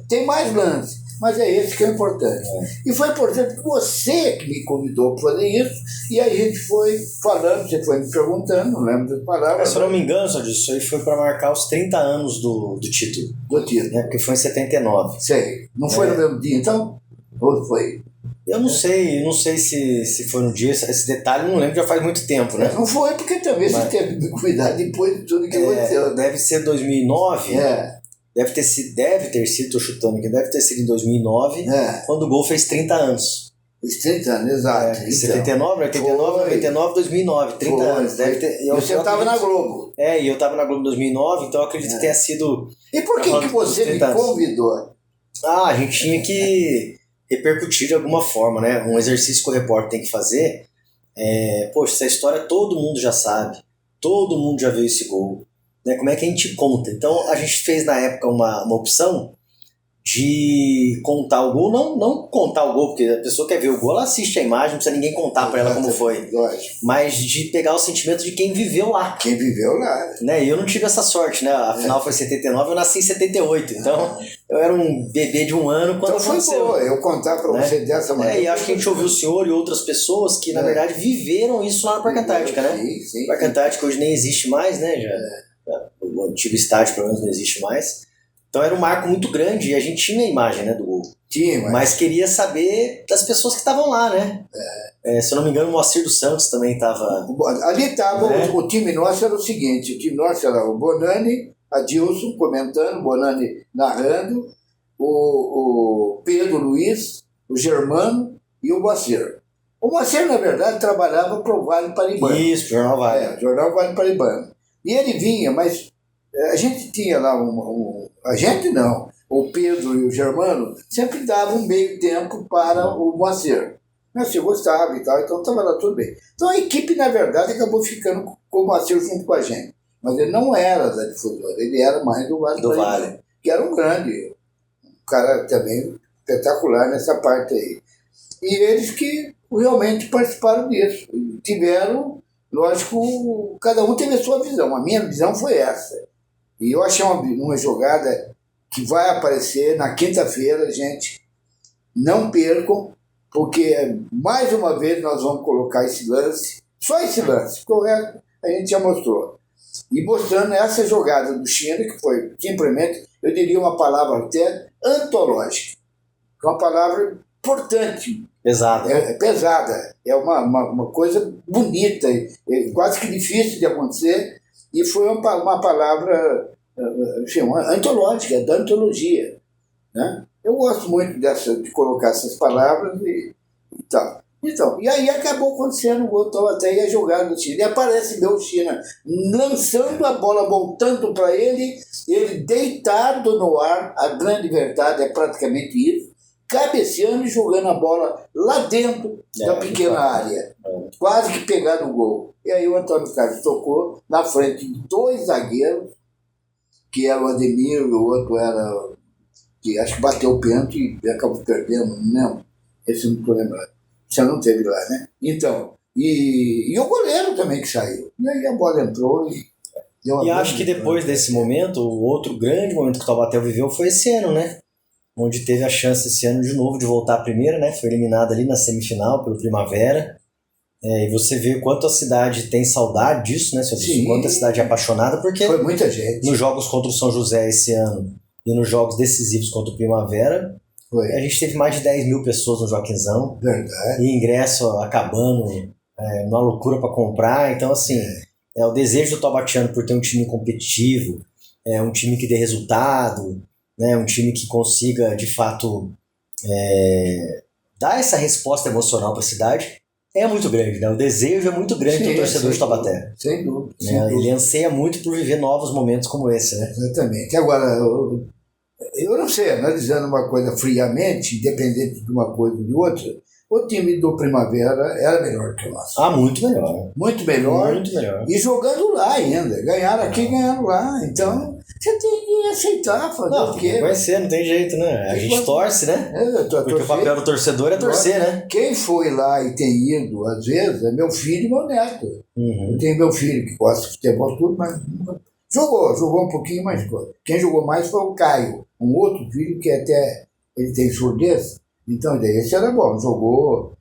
Tem mais lances, mas é esse que é importante. E foi importante que você que me convidou para fazer isso, e aí a gente foi falando, você foi me perguntando, não lembro das palavras. Se eu não me engano, só disso aí foi para marcar os 30 anos do título. Do título. Né? Porque foi em 79. Sei. Não foi no mesmo dia, então? Ou foi? Eu não sei se foi no dia, esse detalhe não lembro, já faz muito tempo, né? Não foi, porque também você teve que cuidar depois de tudo que aconteceu. Deve ser 2009. Deve ter sido, tô chutando aqui, deve ter sido em 2009, quando o gol fez 30 anos. Fez 30 anos, exato. 79, 89, 99, 2009, 30 anos. Deve ter, você estava na Globo. E eu estava na Globo em 2009, então eu acredito que tenha sido... E por que você me convidou? A gente tinha que repercutir de alguma forma, né? Um exercício que o repórter tem que fazer. Poxa, essa história todo mundo já sabe, todo mundo já viu esse gol. Né? Como é que a gente conta? Então a gente fez na época uma opção de contar o gol, não contar o gol, porque a pessoa quer ver o gol, ela assiste a imagem, não precisa ninguém contar para ela como foi. Lógico. Mas de pegar o sentimento de quem viveu lá. Quem viveu lá. Né? E eu não tive essa sorte, né? A final foi em 79, eu nasci em 78, então eu era um bebê de 1 ano quando então foi aconteceu. boa eu contar para você dessa maneira. E acho que a gente ouviu o senhor e outras pessoas que, na verdade, viveram isso lá na Parque Antártica, né? Sim. O Parque Antártica hoje nem existe mais, né? O antigo estádio, pelo menos, não existe mais. Então era um marco muito grande e a gente tinha a imagem, né, do gol. Tinha, mas queria saber das pessoas que estavam lá, né? Se eu não me engano, o Moacir dos Santos também estava... Ali estava, o time nosso era o seguinte, o time nosso era o Bonani, Adilson comentando, Bonani narrando, o Pedro Luiz, o Germano e o Moacir. O Moacir, na verdade, trabalhava para o Vale Paraibano. Isso, Jornal Vale. Jornal Vale Paraibano. E ele vinha, mas a gente tinha lá a gente não, o Pedro e o Germano sempre davam um meio tempo para o Moacir. O Moacir gostava e tal, então estava lá tudo bem. Então a equipe, na verdade, acabou ficando com o Moacir junto com a gente. Mas ele não era da difusora, ele era mais do Vale Paraibano, que era um grande, um cara também espetacular nessa parte aí. E eles que realmente participaram disso. Tiveram, lógico, cada um teve a sua visão. A minha visão foi essa. E eu achei uma jogada que vai aparecer na quinta-feira, gente. Não percam, porque mais uma vez nós vamos colocar esse lance, só esse lance, correto? A gente já mostrou. E mostrando essa jogada do China, que foi simplesmente, eu diria uma palavra até antológica. Uma palavra importante. Pesada. Pesada. É uma coisa bonita, quase que difícil de acontecer. E foi uma palavra antológica, da antologia. Né? Eu gosto muito de colocar essas palavras e tal. Então, e aí acabou acontecendo o gol até a jogada do China. E aparece meu China lançando a bola, voltando para ele deitado no ar. A grande verdade é praticamente isso. Cabeceando e jogando a bola lá dentro da pequena área. Quase que pegando o gol. E aí o Antônio Carlos tocou na frente de 2 zagueiros, que era o Ademir, o outro era, que acho que bateu o pênalti e acabou perdendo, não lembro. Esse não estou lembrando. Você não teve lá, né? Então, e o goleiro também que saiu. E aí a bola entrou e deu uma... E acho que depois desse momento, o outro grande momento que o Taubaté viveu foi esse ano, né? Onde teve a chance esse ano de novo de voltar à primeira, né? Foi eliminado ali na semifinal pelo Primavera. E você vê o quanto a cidade tem saudade disso, né? O quanto a cidade é apaixonada, porque foi muita gente. Nos jogos contra o São José esse ano e nos jogos decisivos contra o Primavera, a gente teve mais de 10 mil pessoas no Joaquinzão. Verdade. E ingresso acabando, uma loucura para comprar. Então, assim, o desejo do taubatiano por ter um time competitivo, um time que dê resultado, né, um time que consiga, de fato, dar essa resposta emocional para a cidade, é muito grande, né? O desejo é muito grande do torcedor de Taubaté. Sem dúvida. Ele anseia muito por viver novos momentos como esse, né? Exatamente. Agora, eu não sei, analisando uma coisa friamente, independente de uma coisa ou de outra, o time do Primavera era melhor que o nosso. Muito melhor. Muito melhor. Muito melhor. E jogando lá ainda. Ganharam aqui e ganharam lá. Então, você tem que aceitar, fazer o quê? Vai ser, não tem jeito, né? A gente torce, né? Porque o papel do torcedor é torcer, né? Quem foi lá e tem ido, às vezes, é meu filho e meu neto. Eu tenho meu filho que gosta de futebol tudo, mas jogou um pouquinho mais. Quem jogou mais foi o Caio, um outro filho que até ele tem surdez. Então, esse era bom, jogou.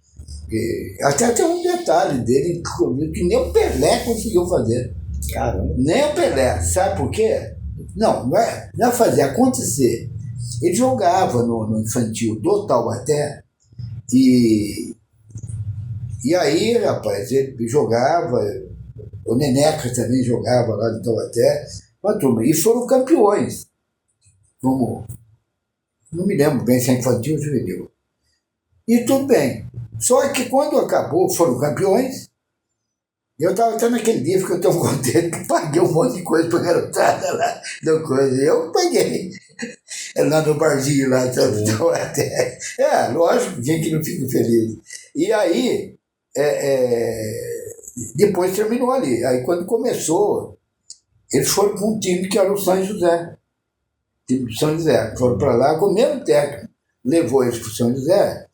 Até tem um detalhe dele que nem o Pelé conseguiu fazer. Caramba. Nem o Pelé, sabe por quê? Não é fazer acontecer. Ele jogava no infantil do Taubaté e aí, rapaz, ele jogava, o Neneca também jogava lá no Taubaté, uma turma, e foram campeões. Não me lembro bem se é infantil ou juvenil. E tudo bem. Só que quando acabou, foram campeões. Eu estava até naquele dia, porque eu estou contente que paguei um monte de coisa para a garotada lá. Eu paguei. Lá no barzinho, lá. Então, até, lógico, gente que não fica feliz. E aí, depois terminou ali. Aí quando começou, eles foram para um time que era o São José. Time do São José. Foram para lá com o mesmo técnico. Levou eles para o São José.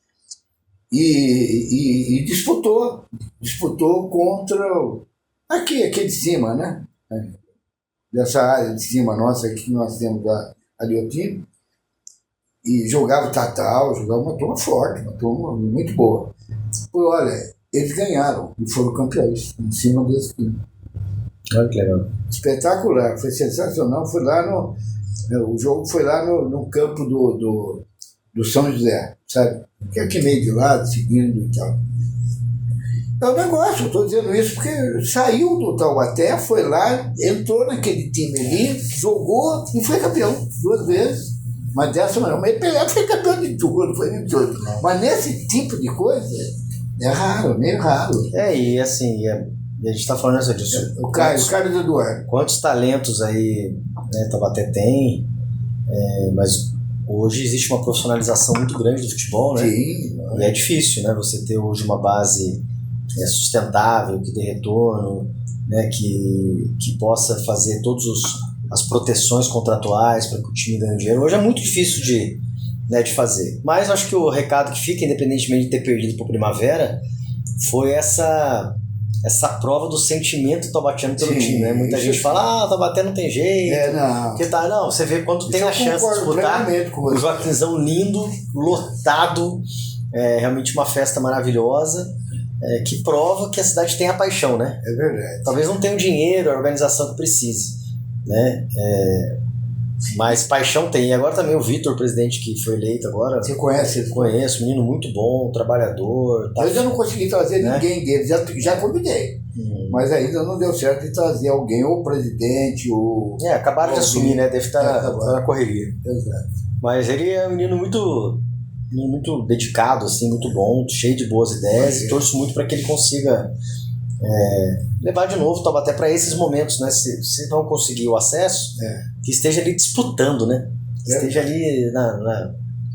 E disputou contra aqui de cima, né? Dessa área de cima nossa aqui que nós temos ali o time. e jogava o Tatal, jogava uma turma forte, uma turma muito boa. Por olha, eles ganharam e foram campeões em cima desse time. Olha que legal. Espetacular, foi sensacional. Foi lá o jogo foi lá no campo do São José, sabe? Que é aqui meio de lado, seguindo e tal. É um negócio, eu estou dizendo isso porque saiu do Taubaté, foi lá, entrou naquele time ali, jogou e foi campeão 2 vezes. Mas dessa maneira, mas Pelé foi campeão de tudo, foi de tudo. Mas nesse tipo de coisa, é raro, meio raro. E assim, a gente está falando essa disso. O cara do Eduardo. Quantos talentos aí, né, Taubaté tem, mas hoje existe uma profissionalização muito grande do futebol, né? Sim. E é difícil, né? Você ter hoje uma base sustentável, que dê retorno, né? Que possa fazer todas as proteções contratuais para que o time ganhe dinheiro. Hoje é muito difícil de fazer. Mas acho que o recado que fica, independentemente de ter perdido para o Primavera, foi essa prova do sentimento taubatiano pelo time, né? Muita gente fala, o Taubaté não tem jeito. Não. Não, você vê quando tem a chance de disputar. O Joaquinzão lindo, lotado, realmente uma festa maravilhosa, que prova que a cidade tem a paixão, né? É verdade. Talvez não tenha o dinheiro, a organização que precise, né? Mas paixão tem. E agora também o Vitor, presidente que foi eleito agora. Você conhece ele? Conheço, menino muito bom, trabalhador. Tá. Eu ainda não consegui trazer ninguém dele, já convidei. Mas ainda não deu certo de trazer alguém, ou o presidente, ou... acabaram de assumir, né? Deve estar na correria. Exato. Mas ele é um menino muito dedicado, assim, muito bom, cheio de boas ideias, e torço muito para que ele consiga levar de novo o Taubaté para esses momentos, né? Se não conseguir o acesso, que esteja ali disputando, né? Esteja ali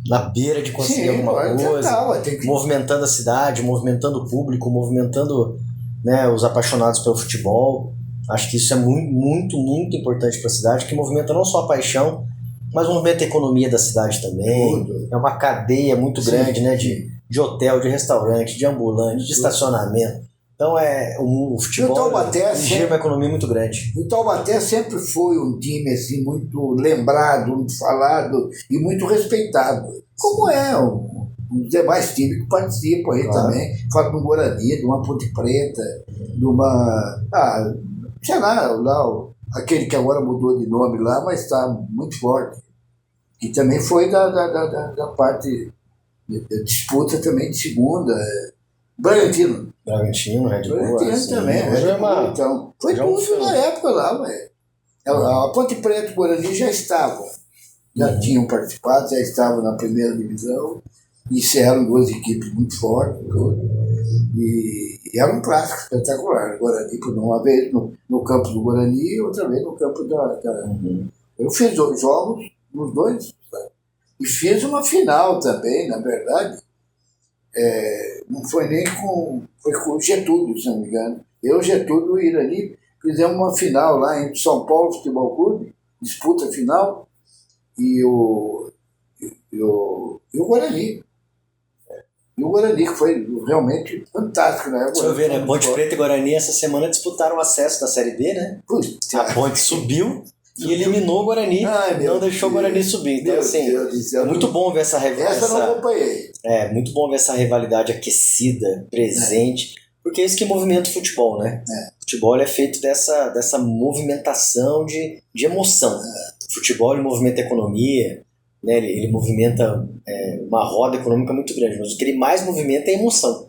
na beira de conseguir alguma coisa, movimentando a cidade, movimentando o público, movimentando, né, os apaixonados pelo futebol. Acho que isso é muito, muito, muito importante para a cidade, que movimenta não só a paixão, mas movimenta a economia da cidade também. Tudo. É uma cadeia muito grande, né, de hotel, de restaurante, de ambulante, de estacionamento. Então o futebol gira uma economia muito grande. O Taubaté sempre foi um time assim, muito lembrado, muito falado e muito respeitado. Como os demais times que participam aí também. Falo do Guarani, de uma Ponte Preta, de uma... sei lá, aquele que agora mudou de nome lá, mas está muito forte. Que também foi da parte da disputa também de segunda. Bragantino, Red Bull. também. Então, foi tudo na época lá, velho. A Ponte Preta e o Guarani já estavam. Já tinham participado, já estavam na primeira divisão. E eram 2 equipes muito fortes. E era um clássico espetacular. O Guarani, por uma vez no campo do Guarani e outra vez no campo da... Eu fiz jogos nos 2, sabe? E fiz uma final também, na verdade. Não foi nem foi com o Getúlio, se não me engano. Eu, Getúlio e Irani fizemos uma final lá em São Paulo Futebol Clube, disputa final, e o Guarani. E o Guarani, que foi realmente fantástico, né? Deixa eu ver, né? Ponte Preta e Guarani essa semana disputaram o acesso da Série B, né? A Ponte subiu e eliminou o Guarani, não deixou o Guarani subir. Então, assim, é muito bom ver essa rivalidade. Essa eu não acompanhei. Muito bom ver essa rivalidade aquecida, presente, porque é isso que movimenta o futebol, né? O futebol é feito dessa movimentação de emoção. O futebol ele movimenta a economia, né? Ele movimenta uma roda econômica muito grande, mas o que ele mais movimenta é a emoção.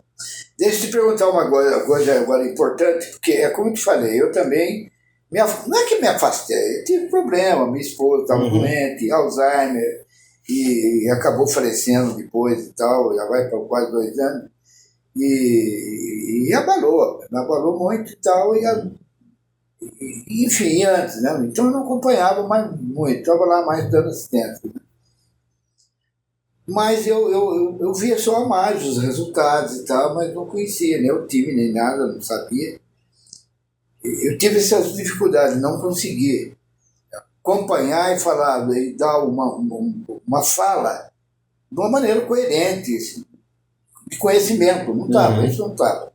Deixa eu te perguntar uma coisa agora importante, porque é como eu te falei, eu também... não é que me afastei, eu tive problema, minha esposa estava doente, Alzheimer, e acabou falecendo depois e tal, já vai para quase 2 anos, e abalou muito e tal, e enfim, antes, né? Então eu não acompanhava mais muito, estava lá mais dando assistência. Né? Mas eu via só mais os resultados e tal, mas não conhecia nem o time, nem nada, não sabia. Eu tive essas dificuldades, não consegui acompanhar e falar, e dar uma fala de uma maneira coerente, de conhecimento. Não estava, isso não estava.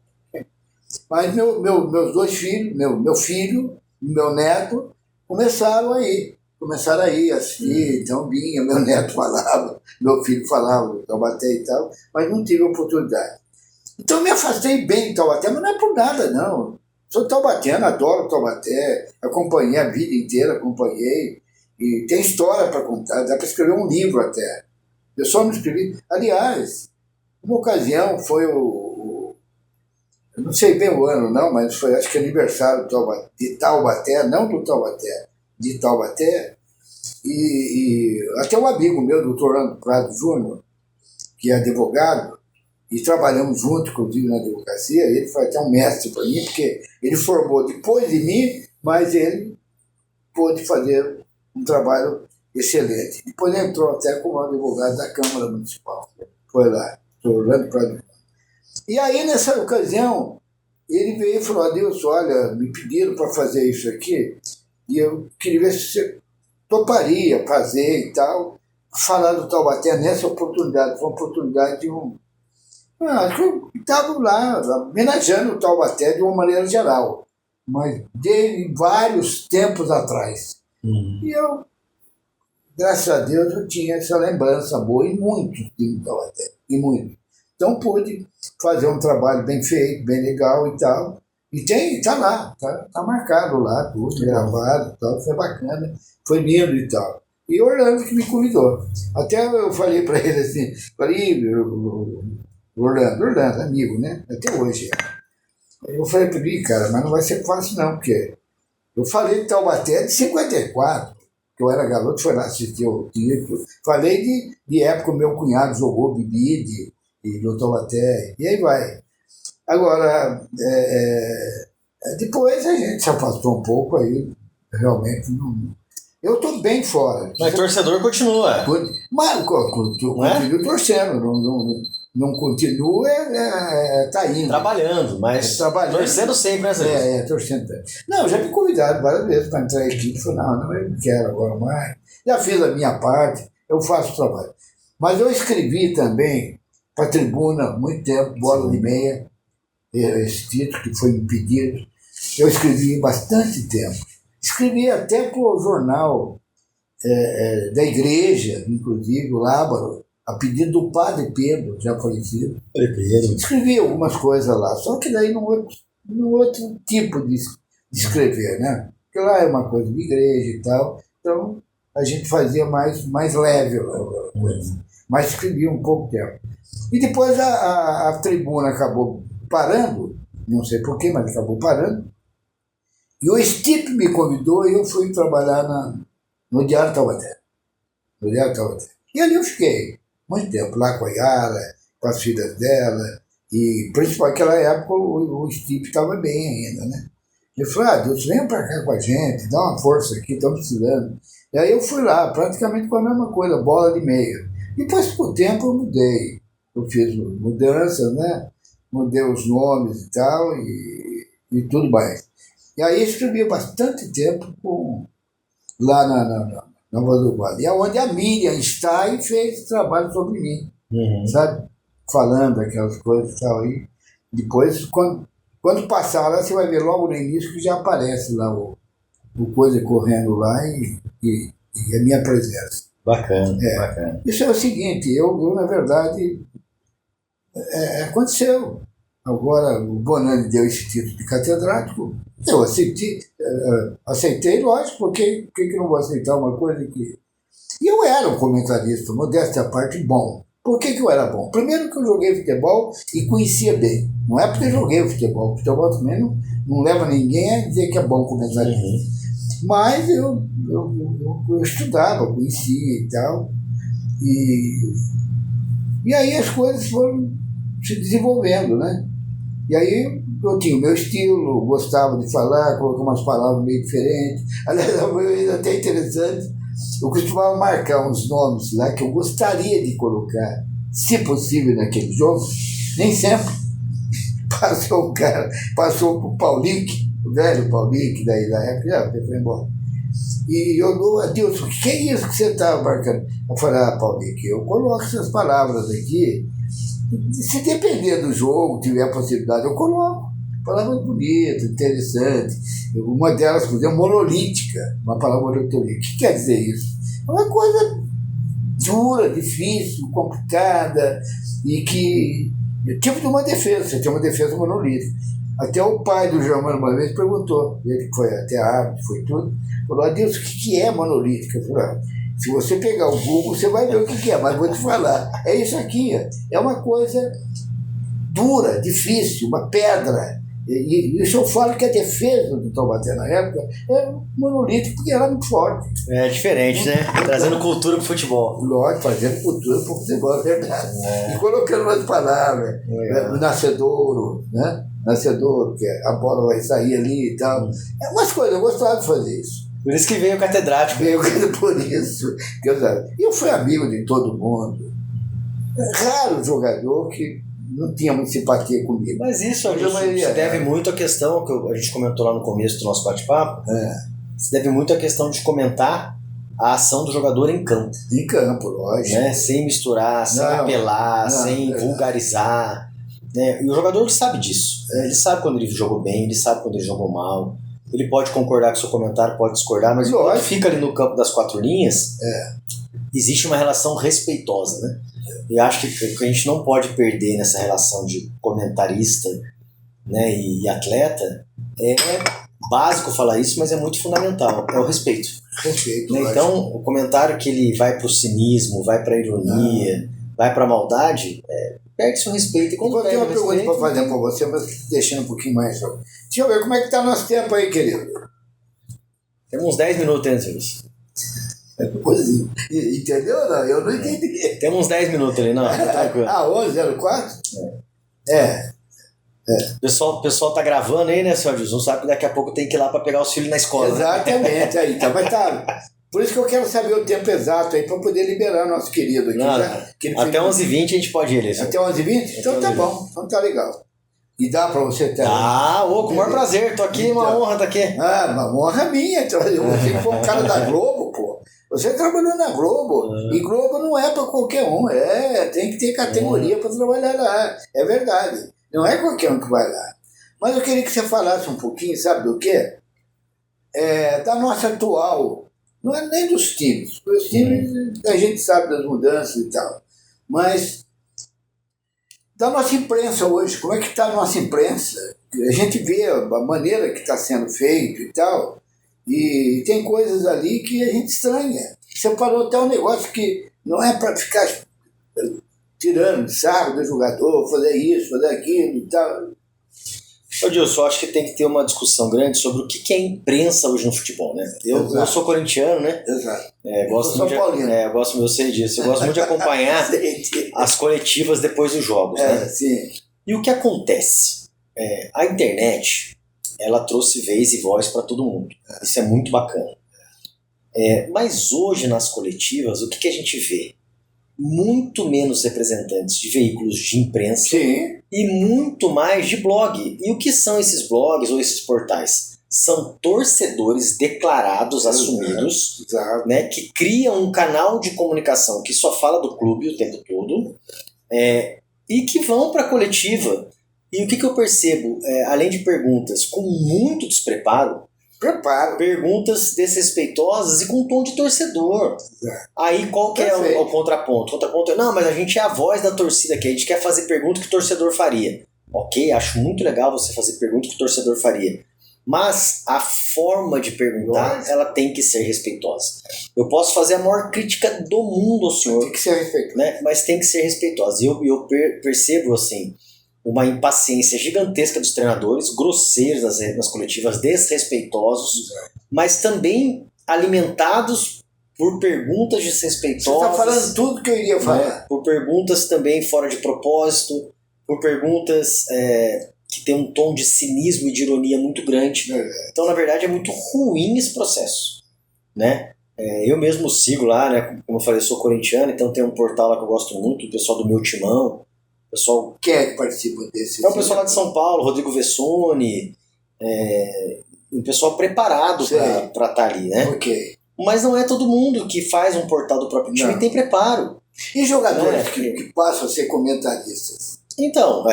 Mas meus 2 filhos, meu filho e meu neto, começaram aí começaram a ir, assistir, então vinha, meu neto falava, meu filho falava do Taubaté e tal, mas não tive oportunidade. Então me afastei bem de Taubaté, mas não é por nada, não. Sou taubatéano, adoro Taubaté, acompanhei a vida inteira, acompanhei, e tem história para contar, dá para escrever um livro até. Eu só não escrevi. Aliás, uma ocasião foi eu não sei bem o ano não, mas foi acho que aniversário de Taubaté, não do Taubaté, de Taubaté, e até um amigo meu, doutor Orlando Prado Júnior, que é advogado, e trabalhamos juntos, inclusive, na advocacia, ele foi até um mestre para mim, porque ele formou depois de mim, mas ele pôde fazer um trabalho excelente. Depois ele entrou até como advogado da Câmara Municipal. Foi lá, Orlando Prado Júnior. E aí, nessa ocasião, ele veio e falou, Adilson, olha, me pediram para fazer isso aqui, e eu queria ver se você toparia fazer e tal, falar do Taubaté nessa oportunidade. Foi uma oportunidade de acho que eu estava lá, homenageando o Taubaté de uma maneira geral, mas de vários tempos atrás. E eu, graças a Deus, eu tinha essa lembrança boa e muito de Taubaté, e muito. Então pude fazer um trabalho bem feito, bem legal e tal. E tá lá, tá marcado lá, tudo gravado e tal, foi bacana, foi lindo e tal. E o Orlando que me convidou. Até eu falei para ele assim, Orlando, amigo, né? Até hoje. Eu falei para ele, cara, mas não vai ser fácil não, porque eu falei de Taubaté de 54, que eu era garoto, foi lá assistir o título. Falei de época que o meu cunhado jogou Bibide e do Taubaté, e aí vai. Agora, depois a gente se afastou um pouco, aí realmente não. Eu estou bem fora. Mas torcedor continua. Mas continuo torcendo, não continua, tá indo. Trabalhando, mas torcendo sempre, né, Zé? Torcendo. Não, já me convidaram várias vezes para entrar em equipe, falei, não, eu não quero agora mais. Já fiz a minha parte, eu faço o trabalho. Mas eu escrevi também para a Tribuna, muito tempo, bola de meia, esse título que foi impedido. Eu escrevi bastante tempo. Escrevi até para o jornal da igreja, inclusive, o Lábaro, a pedido do padre Pedro, já falecido. Escrevi algumas coisas lá, só que daí no outro tipo de escrever, né? Porque lá é uma coisa de igreja e tal, então a gente fazia mais leve a coisa. Mas escrevi um pouco tempo. E depois a Tribuna acabou parando, não sei porquê, mas acabou parando. E o Stipe me convidou e eu fui trabalhar no Diário Taubaté. E ali eu fiquei muito tempo, lá com a Yara, com as filhas dela, e principalmente naquela época o Stipe estava bem ainda, né? Ele falou, Deus, venha para cá com a gente, dá uma força aqui, estamos precisando. E aí eu fui lá, praticamente com a mesma coisa, bola de meia. Depois, com o tempo, eu mudei. Eu fiz mudanças, né? Mudei os nomes e tal, e tudo mais. E aí escrevi bastante tempo lá na Nova do Guarda. E é onde a Miriam Stein fez trabalho sobre mim, sabe? Falando aquelas coisas e tal. E depois, quando passar lá, você vai ver logo no início que já aparece lá o coisa correndo lá e a minha presença. Bacana, bacana. Isso é o seguinte, eu na verdade, aconteceu. Agora o Bonani deu esse título de catedrático, eu aceitei, lógico, porque por que não vou aceitar uma coisa que... E eu era um comentarista, modéstia à parte, bom. Por que eu era bom? Primeiro que eu joguei futebol e conhecia bem. Não é porque eu joguei futebol também não leva ninguém a dizer que é bom comentarista. Mas eu estudava, conhecia e tal. E aí as coisas foram se desenvolvendo, né? E aí eu tinha o meu estilo, gostava de falar, colocar umas palavras meio diferentes. Aliás, até interessante, eu costumava marcar uns nomes lá que eu gostaria de colocar, se possível, naquele jogo. Nem sempre. Passou pro Paulique, o velho Paulique, daí da época, já foi embora. E eu, Adilson, o que é isso que você está marcando? Eu falei, Paulique, eu coloco essas palavras aqui. Se depender do jogo, tiver a possibilidade, eu coloco. Palavras bonitas, interessantes. Uma delas, por exemplo, monolítica, uma palavra monolítica. O que quer dizer isso? É uma coisa dura, difícil, complicada, e que é tipo de uma defesa. Você tem uma defesa monolítica. Até o pai do Germano uma vez perguntou, ele que foi até a árvore, foi tudo, falou: Adilson, o que é monolítica? Eu falei: se você pegar o Google, você vai ver o que é, mas vou te falar. É isso aqui, é uma coisa dura, difícil, uma pedra. E isso eu falo que a defesa do Taubaté na época era monolítica, porque era muito forte. É diferente, né? Trazendo cultura pro futebol. Lógico, fazendo cultura pro futebol, é verdade. E colocando umas palavras, o nascedouro, né? Nascedouro, que a bola vai sair ali e tal. É umas coisas, eu gostava de fazer isso. Por isso que veio o catedrático. Veio por isso. Eu fui amigo de todo mundo. É raro jogador que não tinha muita simpatia comigo. Mas isso, Adilson, se deve muito à questão que a gente comentou lá no começo do nosso bate-papo. Se deve muito à questão de comentar a ação do jogador em campo. Em campo, lógico. Né? Sem misturar, sem apelar, sem vulgarizar. Né? E o jogador sabe disso. Ele sabe quando ele jogou bem, ele sabe quando ele jogou mal. Ele pode concordar com o seu comentário, pode discordar, mas quando fica ali no campo das quatro linhas, existe uma relação respeitosa, né? E acho que a gente não pode perder nessa relação de comentarista, né, e atleta. É básico falar isso, mas é muito fundamental. É o respeito. Né? Então, o comentário que ele vai pro cinismo, vai pra ironia, vai pra maldade, perde seu respeito. E quando eu tenho uma respeito, pergunta para fazer para você, mas deixando um pouquinho mais. Deixa eu ver como é que está nosso tempo aí, querido. Temos uns 10 minutos antes disso. Entendeu? Não, eu não entendi. Temos uns 10 minutos ali, não? Tá tranquilo. 11:04? O pessoal tá gravando aí, né, seu Adilson? Sabe que daqui a pouco tem que ir lá para pegar os filhos na escola. Exatamente, aí tá. Mas tá. Por isso que eu quero saber o tempo exato aí, para poder liberar nosso querido aqui. Até 11h20 a gente pode ir ali. Até 11h20? Então tá bom, então tá legal. E dá para você ter. Com o maior prazer, tô aqui, uma honra tá aqui. Uma honra minha. Você foi um cara da Globo, pô. Você trabalhou na Globo. E Globo não é para qualquer um. Tem que ter categoria para trabalhar lá. É verdade. Não é qualquer um que vai lá. Mas eu queria que você falasse um pouquinho, sabe do quê? Da nossa atual. Não é nem dos times. Os times a gente sabe das mudanças e tal. Mas da nossa imprensa hoje. Como é que está a nossa imprensa? A gente vê a maneira que está sendo feito e tal. E tem coisas ali que a gente estranha. Você falou até um negócio que não é para ficar tirando sarro do jogador, fazer isso, fazer aquilo e tal. Adilson, acho que tem que ter uma discussão grande sobre o que é imprensa hoje no futebol, né? Eu sou corintiano, né? Exato. Gosto eu sei disso. Eu gosto muito de acompanhar as coletivas depois dos jogos, né? Sim. E o que acontece? A internet, ela trouxe vez e voz para todo mundo. Isso é muito bacana. Mas hoje nas coletivas, o que a gente vê? Muito menos representantes de veículos de imprensa. Sim. E muito mais de blog. E o que são esses blogs ou esses portais? São torcedores declarados, assumidos, né, que criam um canal de comunicação que só fala do clube o tempo todo, e que vão para a coletiva. E o que eu percebo, além de perguntas com muito despreparo, perguntas desrespeitosas e com tom de torcedor. Aí qual que é o contraponto? O contraponto é: não, mas a gente é a voz da torcida aqui, a gente quer fazer pergunta que o torcedor faria. Ok, acho muito legal você fazer pergunta que o torcedor faria. Mas a forma de perguntar, ela tem que ser respeitosa. Eu posso fazer a maior crítica do mundo ao senhor. Tem que ser respeitosa. Né? Mas tem que ser respeitosa. E eu percebo, assim, uma impaciência gigantesca dos treinadores, grosseiros nas coletivas, desrespeitosos, mas também alimentados por perguntas desrespeitosas. Você está falando tudo que eu iria falar. Né? Por perguntas também fora de propósito, por perguntas que tem um tom de cinismo e de ironia muito grande. Então, na verdade, é muito ruim esse processo. Né? Eu mesmo sigo lá, né? Como eu falei, eu sou corintiano, então tem um portal lá que eu gosto muito, o pessoal do Meu Timão. Pessoal, quem é que participa desse? É o pessoal lá de São Paulo, Rodrigo Vessone, um pessoal preparado para estar ali, né? Okay. Mas não é todo mundo que faz um portal do próprio time e tem preparo. E jogadores que passam a ser comentaristas? Então,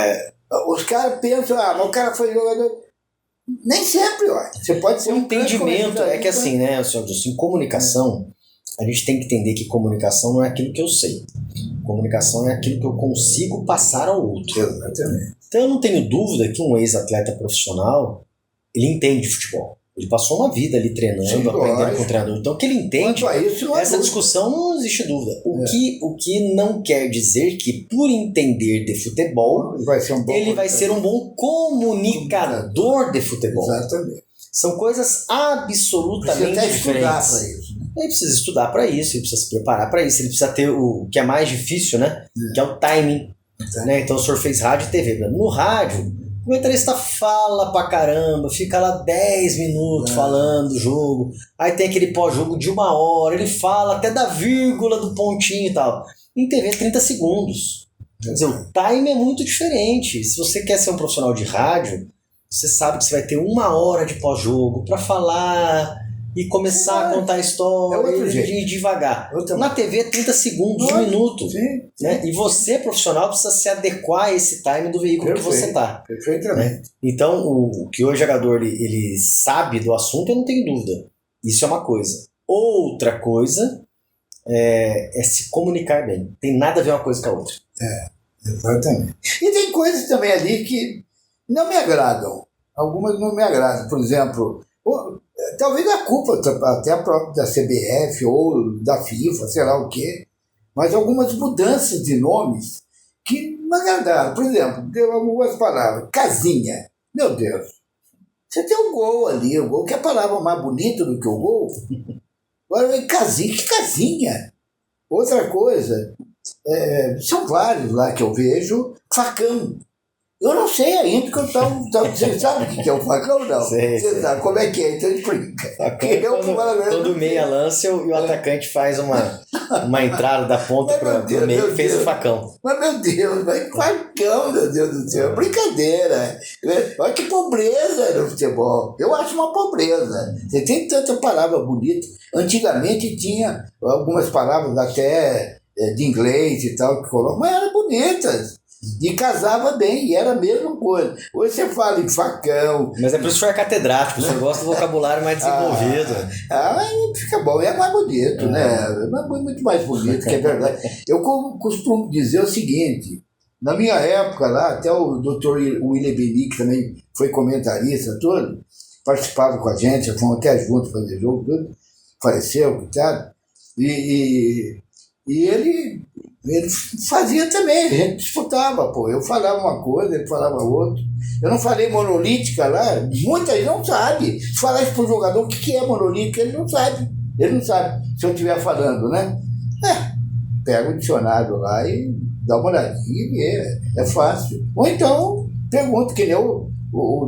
Os caras pensam, mas o cara foi jogador. Nem sempre, olha. Você pode ser o entendimento é que assim, né, senhor Dilson, em comunicação, a gente tem que entender que comunicação não é aquilo que eu sei. Comunicação é aquilo que eu consigo passar ao outro. Exatamente. Então eu não tenho dúvida que um ex-atleta profissional, ele entende futebol. Ele passou uma vida ali treinando, aprendendo com o treinador. Então o que ele entende, essa discussão não existe dúvida. O que não quer dizer que por entender de futebol, ele vai ser um bom comunicador de futebol. Exatamente. São coisas absolutamente diferentes. Ele precisa estudar para isso, ele precisa se preparar para isso, ele precisa ter o que é mais difícil, né? Que é o timing. Né? Então o senhor fez rádio e TV. No rádio, o comentarista fala pra caramba, fica lá 10 minutos falando do jogo, aí tem aquele pós-jogo de 1 hora, ele fala até da vírgula do pontinho e tal. Em TV é 30 segundos. Quer dizer, o time é muito diferente. Se você quer ser um profissional de rádio, você sabe que você vai ter 1 hora de pós-jogo pra falar e começar a contar a história e devagar. Na TV, 30 segundos, 1 minuto. Sim. Né? E você, profissional, precisa se adequar a esse time do veículo que você está. Perfeitamente. Né? Então, o que o jogador ele sabe do assunto, eu não tenho dúvida. Isso é uma coisa. Outra coisa é se comunicar bem. Tem nada a ver uma coisa com a outra. Exatamente. E tem coisas também ali que não me agradam. Algumas não me agradam. Por exemplo, talvez a culpa até a própria da CBF ou da FIFA, sei lá o quê, mas algumas mudanças de nomes que não agradaram. Por exemplo, deu algumas palavras. Casinha. Meu Deus. Você tem um gol ali, o gol que é a palavra mais bonita do que o gol. Agora vem casinha. Que casinha? Outra coisa, são vários lá que eu vejo, facão. Eu não sei ainda que eu estava. Você sabe o que é o facão, não? Você sabe como é que é, então explica. Todo meia lança e o atacante faz uma entrada da ponta para o meio e fez o facão. Mas meu Deus, facão, meu Deus do céu, brincadeira. Olha que pobreza no futebol. Eu acho uma pobreza. Você tem tanta palavra bonita. Antigamente tinha algumas palavras até de inglês e tal, que colocam, mas eram bonitas. E casava bem, e era a mesma coisa. Hoje você fala em facão. Mas é por isso que o senhor é catedrático, você gosta do vocabulário mais desenvolvido. Fica bom, é mais bonito, né? É muito mais bonito, que é verdade. Eu costumo dizer o seguinte: na minha época lá, até o Dr. William Beni, que também foi comentarista, todo, participava com a gente, fomos até juntos fazer jogo, tudo, faleceu, coitado, e ele fazia também, a gente disputava, pô. Eu falava uma coisa, ele falava outra. Eu não falei monolítica lá, muita gente não sabe. Falar isso pro jogador, o que é monolítica, ele não sabe. Ele não sabe, se eu estiver falando, né? Pega o dicionário lá e dá uma olhadinha e vê, é fácil. Ou então, pergunta, que nem o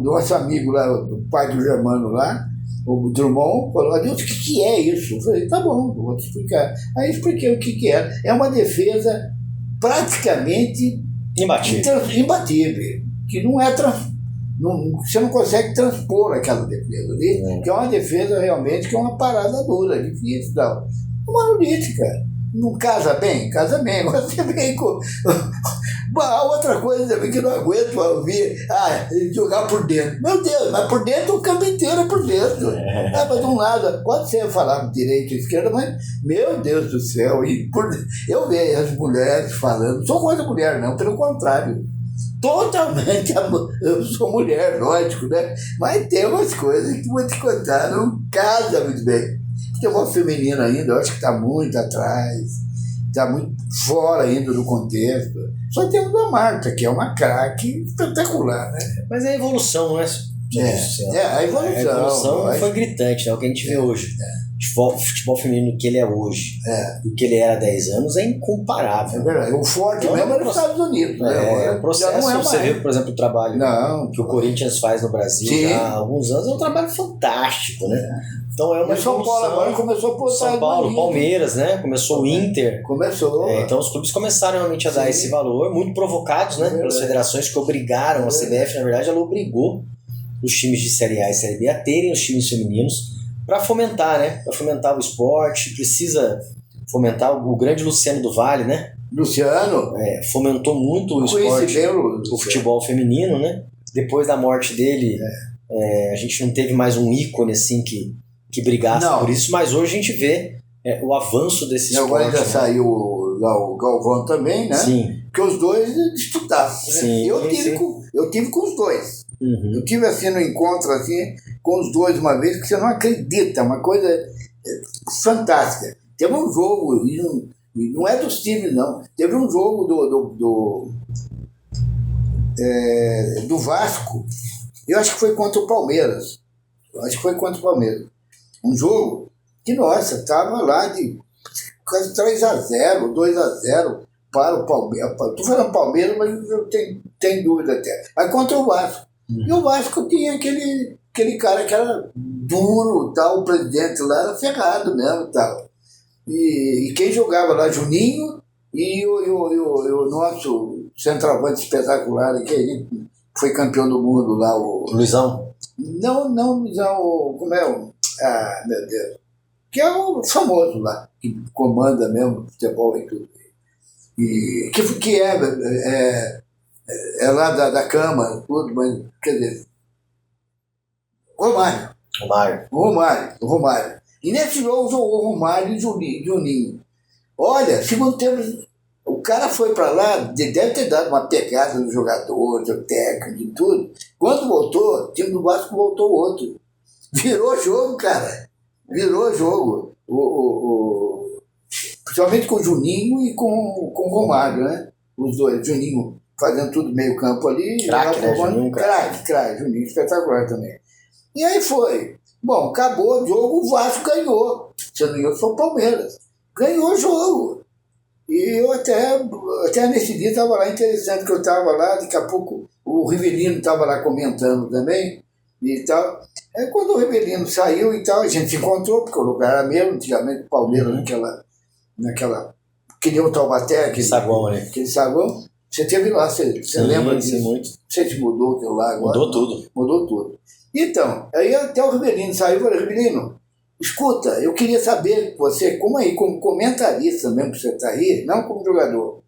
nosso amigo lá, o pai do Germano lá, o Drummond falou, Adilson, o que é isso? Eu falei, tá bom, vou te explicar. Aí expliquei o que era. É uma defesa praticamente imbatível, que não é você não consegue transpor aquela defesa ali, que é uma defesa realmente que é uma parada dura, difícil e tal. Uma monolítica. Não casa bem? Casa bem. Agora você vem com... outra coisa também que não aguento ouvir, jogar por dentro. Meu Deus, mas por dentro o campo inteiro é por dentro. Mas de um lado, pode ser falar direita e esquerda, mas, meu Deus do céu, eu vejo as mulheres falando, não sou contra a mulher, não, pelo contrário. Totalmente, eu sou mulher, lógico, né? Mas tem umas coisas que vou te contar, não casa muito bem. Futebol feminino ainda, eu acho que está muito atrás, está muito fora ainda do contexto. Só temos a Marta, que é uma craque espetacular, né? Mas é a evolução, não é? A evolução. A evolução foi gritante, né? O que a gente vê hoje. O futebol feminino que ele é hoje e o que ele era há 10 anos é incomparável. É verdade. O forte mesmo é nos Estados Unidos. É um processo. Você vê, por exemplo, o trabalho que o Corinthians faz no Brasil já há alguns anos, é um trabalho fantástico, né? Então é uma São Paulo agora começou a postar. São Paulo, Palmeiras, né? Começou o Inter. Começou. Então os clubes começaram realmente a dar esse valor, muito provocados, né? Pelas federações que obrigaram a CBF, na verdade, ela obrigou os times de Série A e Série B a terem os times femininos para fomentar, né? Para fomentar o esporte, precisa fomentar o grande Luciano do Vale, né? Luciano. Fomentou muito o esporte, o futebol feminino, né? Depois da morte dele, a gente não teve mais um ícone assim que brigasse por isso, mas hoje a gente vê o avanço desse esporte. Agora já saiu lá o Galvão também, né? Sim. Que os dois disputavam. Sim, eu tive com os dois. Uhum. Eu tive assim no encontro assim, com os dois uma vez, que você não acredita, uma coisa fantástica. Teve um jogo, e não é dos times não, teve um jogo do Vasco, eu acho que foi contra o Palmeiras. Um jogo que, nossa, estava lá de quase 3-0, 2-0 para o Palmeiras. Estou falando Palmeiras, mas eu tenho dúvida até. Mas contra o Vasco. E o Vasco tinha aquele cara que era duro, tal, o presidente lá era ferrado mesmo. Tal. E quem jogava lá, Juninho, e o nosso centroavante espetacular, que foi campeão do mundo lá, o Luizão? Não, Luizão, como é o... Ah, meu Deus. Que é o famoso lá, que comanda mesmo futebol e tudo. E que é lá da Câmara, tudo, mas, quer dizer, Romário. E nesse jogo jogou Romário e Juninho. Olha, segundo tempo, o cara foi para lá, deve ter dado uma pegada no jogador, do técnico e tudo. Quando voltou, o time do Vasco voltou outro. Virou jogo, cara. Virou jogo. Principalmente com o Juninho e com o Romário, né? Os dois. Juninho fazendo tudo meio campo ali. Craque, né? Juninho, craque. Juninho espetacular também. E aí foi. Bom, acabou o jogo, o Vasco ganhou. Se não eu sou o Palmeiras. Ganhou o jogo. E eu até nesse dia estava lá, interessante que eu estava lá, daqui a pouco o Rivelino estava lá comentando também e tal. Aí quando o Rivelino saiu e tal, a gente se encontrou, porque o lugar era mesmo, antigamente o Palmeiras, naquela que nem o Taubaté, aquele saguão ali. Aquele saguão. Você teve lá, você lembra disso? Sim, muito. Você te mudou aquilo lá agora? Mudou tudo. Então, aí até o Rivelino saiu e falou, Rivelino, escuta, eu queria saber, você, como comentarista mesmo que você está aí, não como jogador,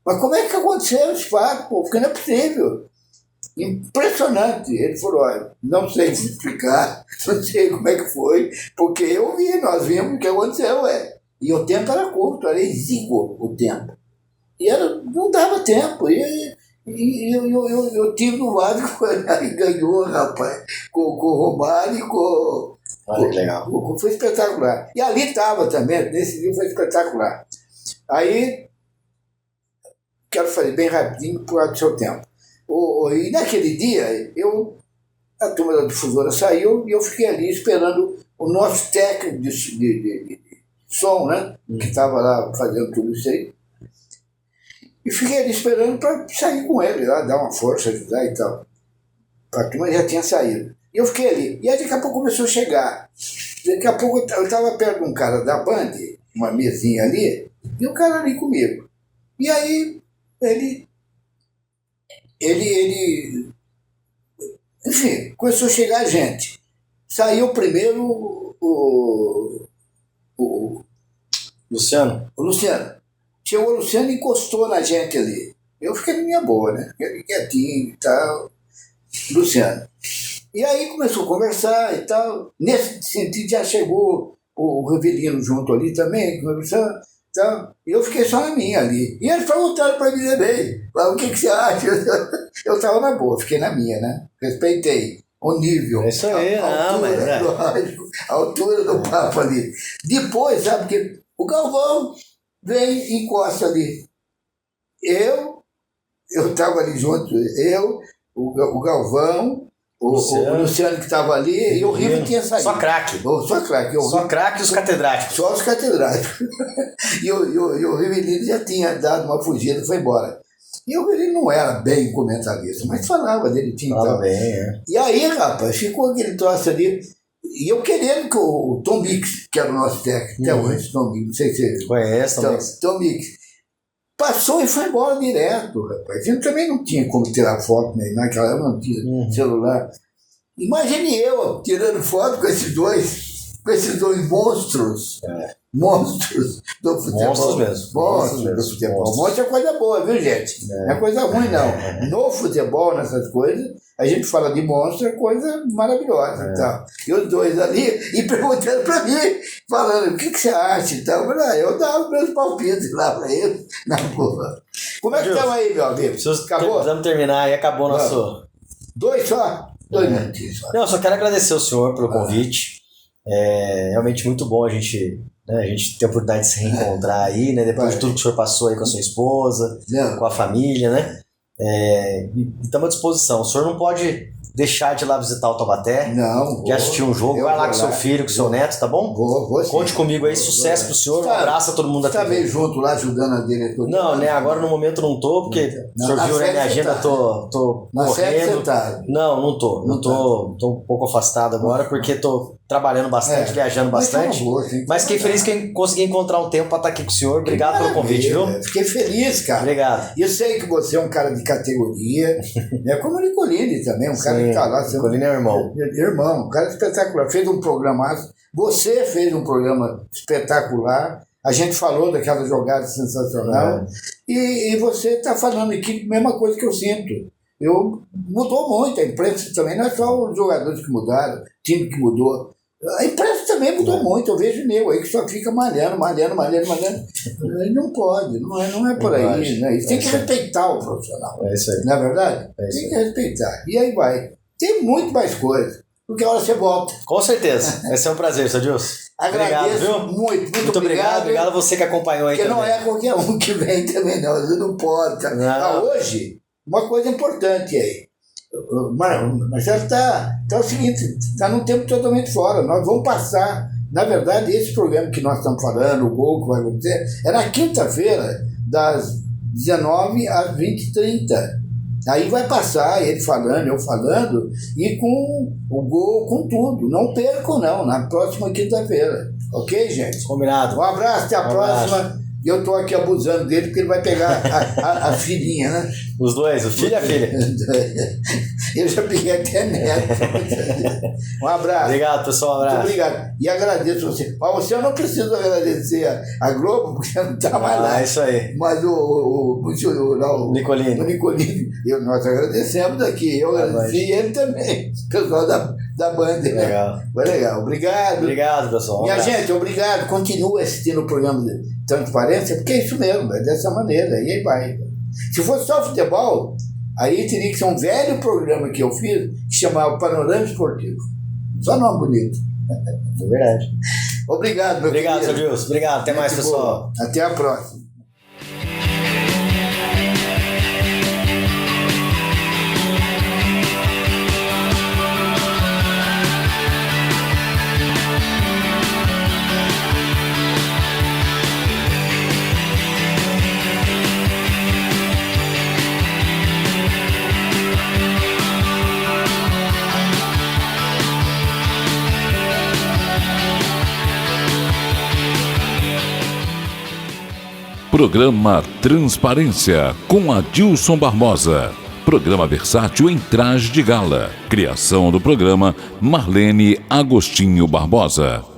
mas como é que aconteceu esse fato, pô? Porque não é possível. Impressionante. Ele falou, olha, não sei explicar, não sei como é que foi, porque nós vimos o que aconteceu, E o tempo era curto, era exíguo o tempo. E não dava tempo. E eu tive no Vasco, aí ganhou, rapaz, com o Romário e com... Olha que legal. Foi espetacular. E ali estava também, nesse dia foi espetacular. Aí, quero fazer bem rapidinho por causa do seu tempo. E naquele dia, a turma da difusora saiu e eu fiquei ali esperando o nosso técnico de som, né? Que estava lá fazendo tudo isso aí. E fiquei ali esperando para sair com ele, lá, dar uma força, ajudar e tal. A turma já tinha saído. E eu fiquei ali. E aí daqui a pouco começou a chegar. Daqui a pouco eu estava perto de um cara da Band, uma mesinha ali, e o cara ali comigo. E aí ele enfim, começou a chegar gente. Saiu primeiro o Luciano. Chegou o Luciano e encostou na gente ali. Eu fiquei na minha boa, né? Fiquei quietinho e tal. Luciano. E aí começou a conversar e tal. Nesse sentido já chegou o Rivelino junto ali também, conversando. Então, eu fiquei só na minha ali. E eles perguntaram para mim também, o que você acha? Eu estava na boa, fiquei na minha, né? Respeitei o nível. É isso aí, a altura do papo ali. Depois, sabe, que o Galvão vem e encosta ali. Eu estava ali junto, o Galvão, o Luciano que estava ali, e o River tinha saído. Só craque. Só craque. Só craque e os catedráticos. Só os catedráticos. E o Rivelino já tinha dado uma fugida, foi embora. E o Rivelino não era bem comentarista, mas falava dele. Falava bem, E aí, rapaz, ficou aquele troço ali. E eu querendo que o Tom Mix, que era o nosso técnico, até hoje, Tom Mix, não sei se você conhece, Tom Mix. Passou e foi embora direto, rapaz. Eu também não tinha como tirar foto, né? Naquela época não tinha celular. Imagine eu tirando foto com esses dois com esses dois monstros. Monstros do futebol. Monstros mesmo. Monstros do futebol. Monstro é coisa boa, viu, gente? Não é coisa ruim, não. No futebol, nessas coisas, a gente fala de monstro, é coisa maravilhosa e tal. E os dois ali, e perguntando pra mim, falando, o que você acha e tal. Eu dava os meus palpites lá pra eles, na boa. Como é que estamos aí, meu amigo? Acabou? Precisamos terminar e acabou o nosso... 2 só? 2 minutinhos só. Não, só quero agradecer ao senhor pelo convite. É realmente muito bom a gente ter a oportunidade de se reencontrar aí, né? Depois de tudo que o senhor passou aí com a sua esposa, com a família, né? E estamos à disposição. O senhor não pode deixar de ir lá visitar o Taubaté. Não. De assistir um jogo. Vai lá com seu filho, com seu neto, tá bom? Vou sim. Conte comigo aí. Sucesso pro senhor. Um abraço a todo mundo aqui. Você tá meio junto lá ajudando a diretoria? Não, né? Agora no momento não tô, porque o senhor viu na minha agenda, tô correndo. Não tô. Tô um pouco afastado agora, porque tô trabalhando bastante, viajando bastante. Mas fiquei feliz que consegui encontrar um tempo para estar aqui com o senhor. Obrigado pelo convite, viu? Fiquei feliz, cara. Obrigado. Eu sei que você é um cara de categoria, como o Nicolini também, um cara que tá lá. Nicolini é irmão. Irmão, um cara espetacular. Fez um programa, você fez um programa espetacular. A gente falou daquela jogada sensacional. E você está falando aqui a mesma coisa que eu sinto. Mudou muito, a imprensa também, não é só os jogadores que mudaram, o time que mudou. A imprensa também mudou muito, eu vejo nego aí que só fica malhando. Não pode, não é por aí. Né? Tem que respeitar o profissional. É isso aí. Não é verdade? Tem que respeitar. E aí vai. Tem muito mais coisa, porque a hora você volta. Com certeza. Vai ser um prazer, seu Dilson. Agradeço muito obrigado. Obrigado a você que acompanhou aí. Porque também. não é qualquer um que vem também, não. Você não pode. Tá? Hoje, uma coisa importante aí. Marcelo está o seguinte, está num tempo totalmente fora. Nós vamos passar, na verdade, esse programa que nós estamos falando, o gol que vai acontecer, é na quinta-feira, das 19 às 20h30. Aí vai passar ele falando, eu falando, e com o gol, com tudo. Não percam, não, na próxima quinta-feira. Ok, gente? Combinado. Um abraço, até a próxima. E eu estou aqui abusando dele porque ele vai pegar a filhinha, né? Os dois, o filho e a filha. Eu já peguei até neto. Um abraço. Obrigado, pessoal. Um abraço. Muito obrigado. E agradeço você. Mas você eu não preciso agradecer a Globo, porque não está mais lá. É isso aí. Mas o Nicolini. O Nicolini. Nós agradecemos aqui. Eu agradeci ele também. O pessoal da banda. Legal. Né? Foi legal. Obrigado. Obrigado, pessoal. Minha gente, obrigado. Continua assistindo o programa de Transparência, porque é isso mesmo, é dessa maneira. E aí vai. Se fosse só futebol, aí teria que ser um velho programa que eu fiz, que chamava Panorama Esportivo. Só nome bonito. É verdade. Obrigado, meu querido. Obrigado, seu Wilson. Obrigado. Até mais, pessoal. Até a próxima. Programa Transparência com Adilson Barbosa. Programa versátil em traje de gala. Criação do programa Marlene Agostinho Barbosa.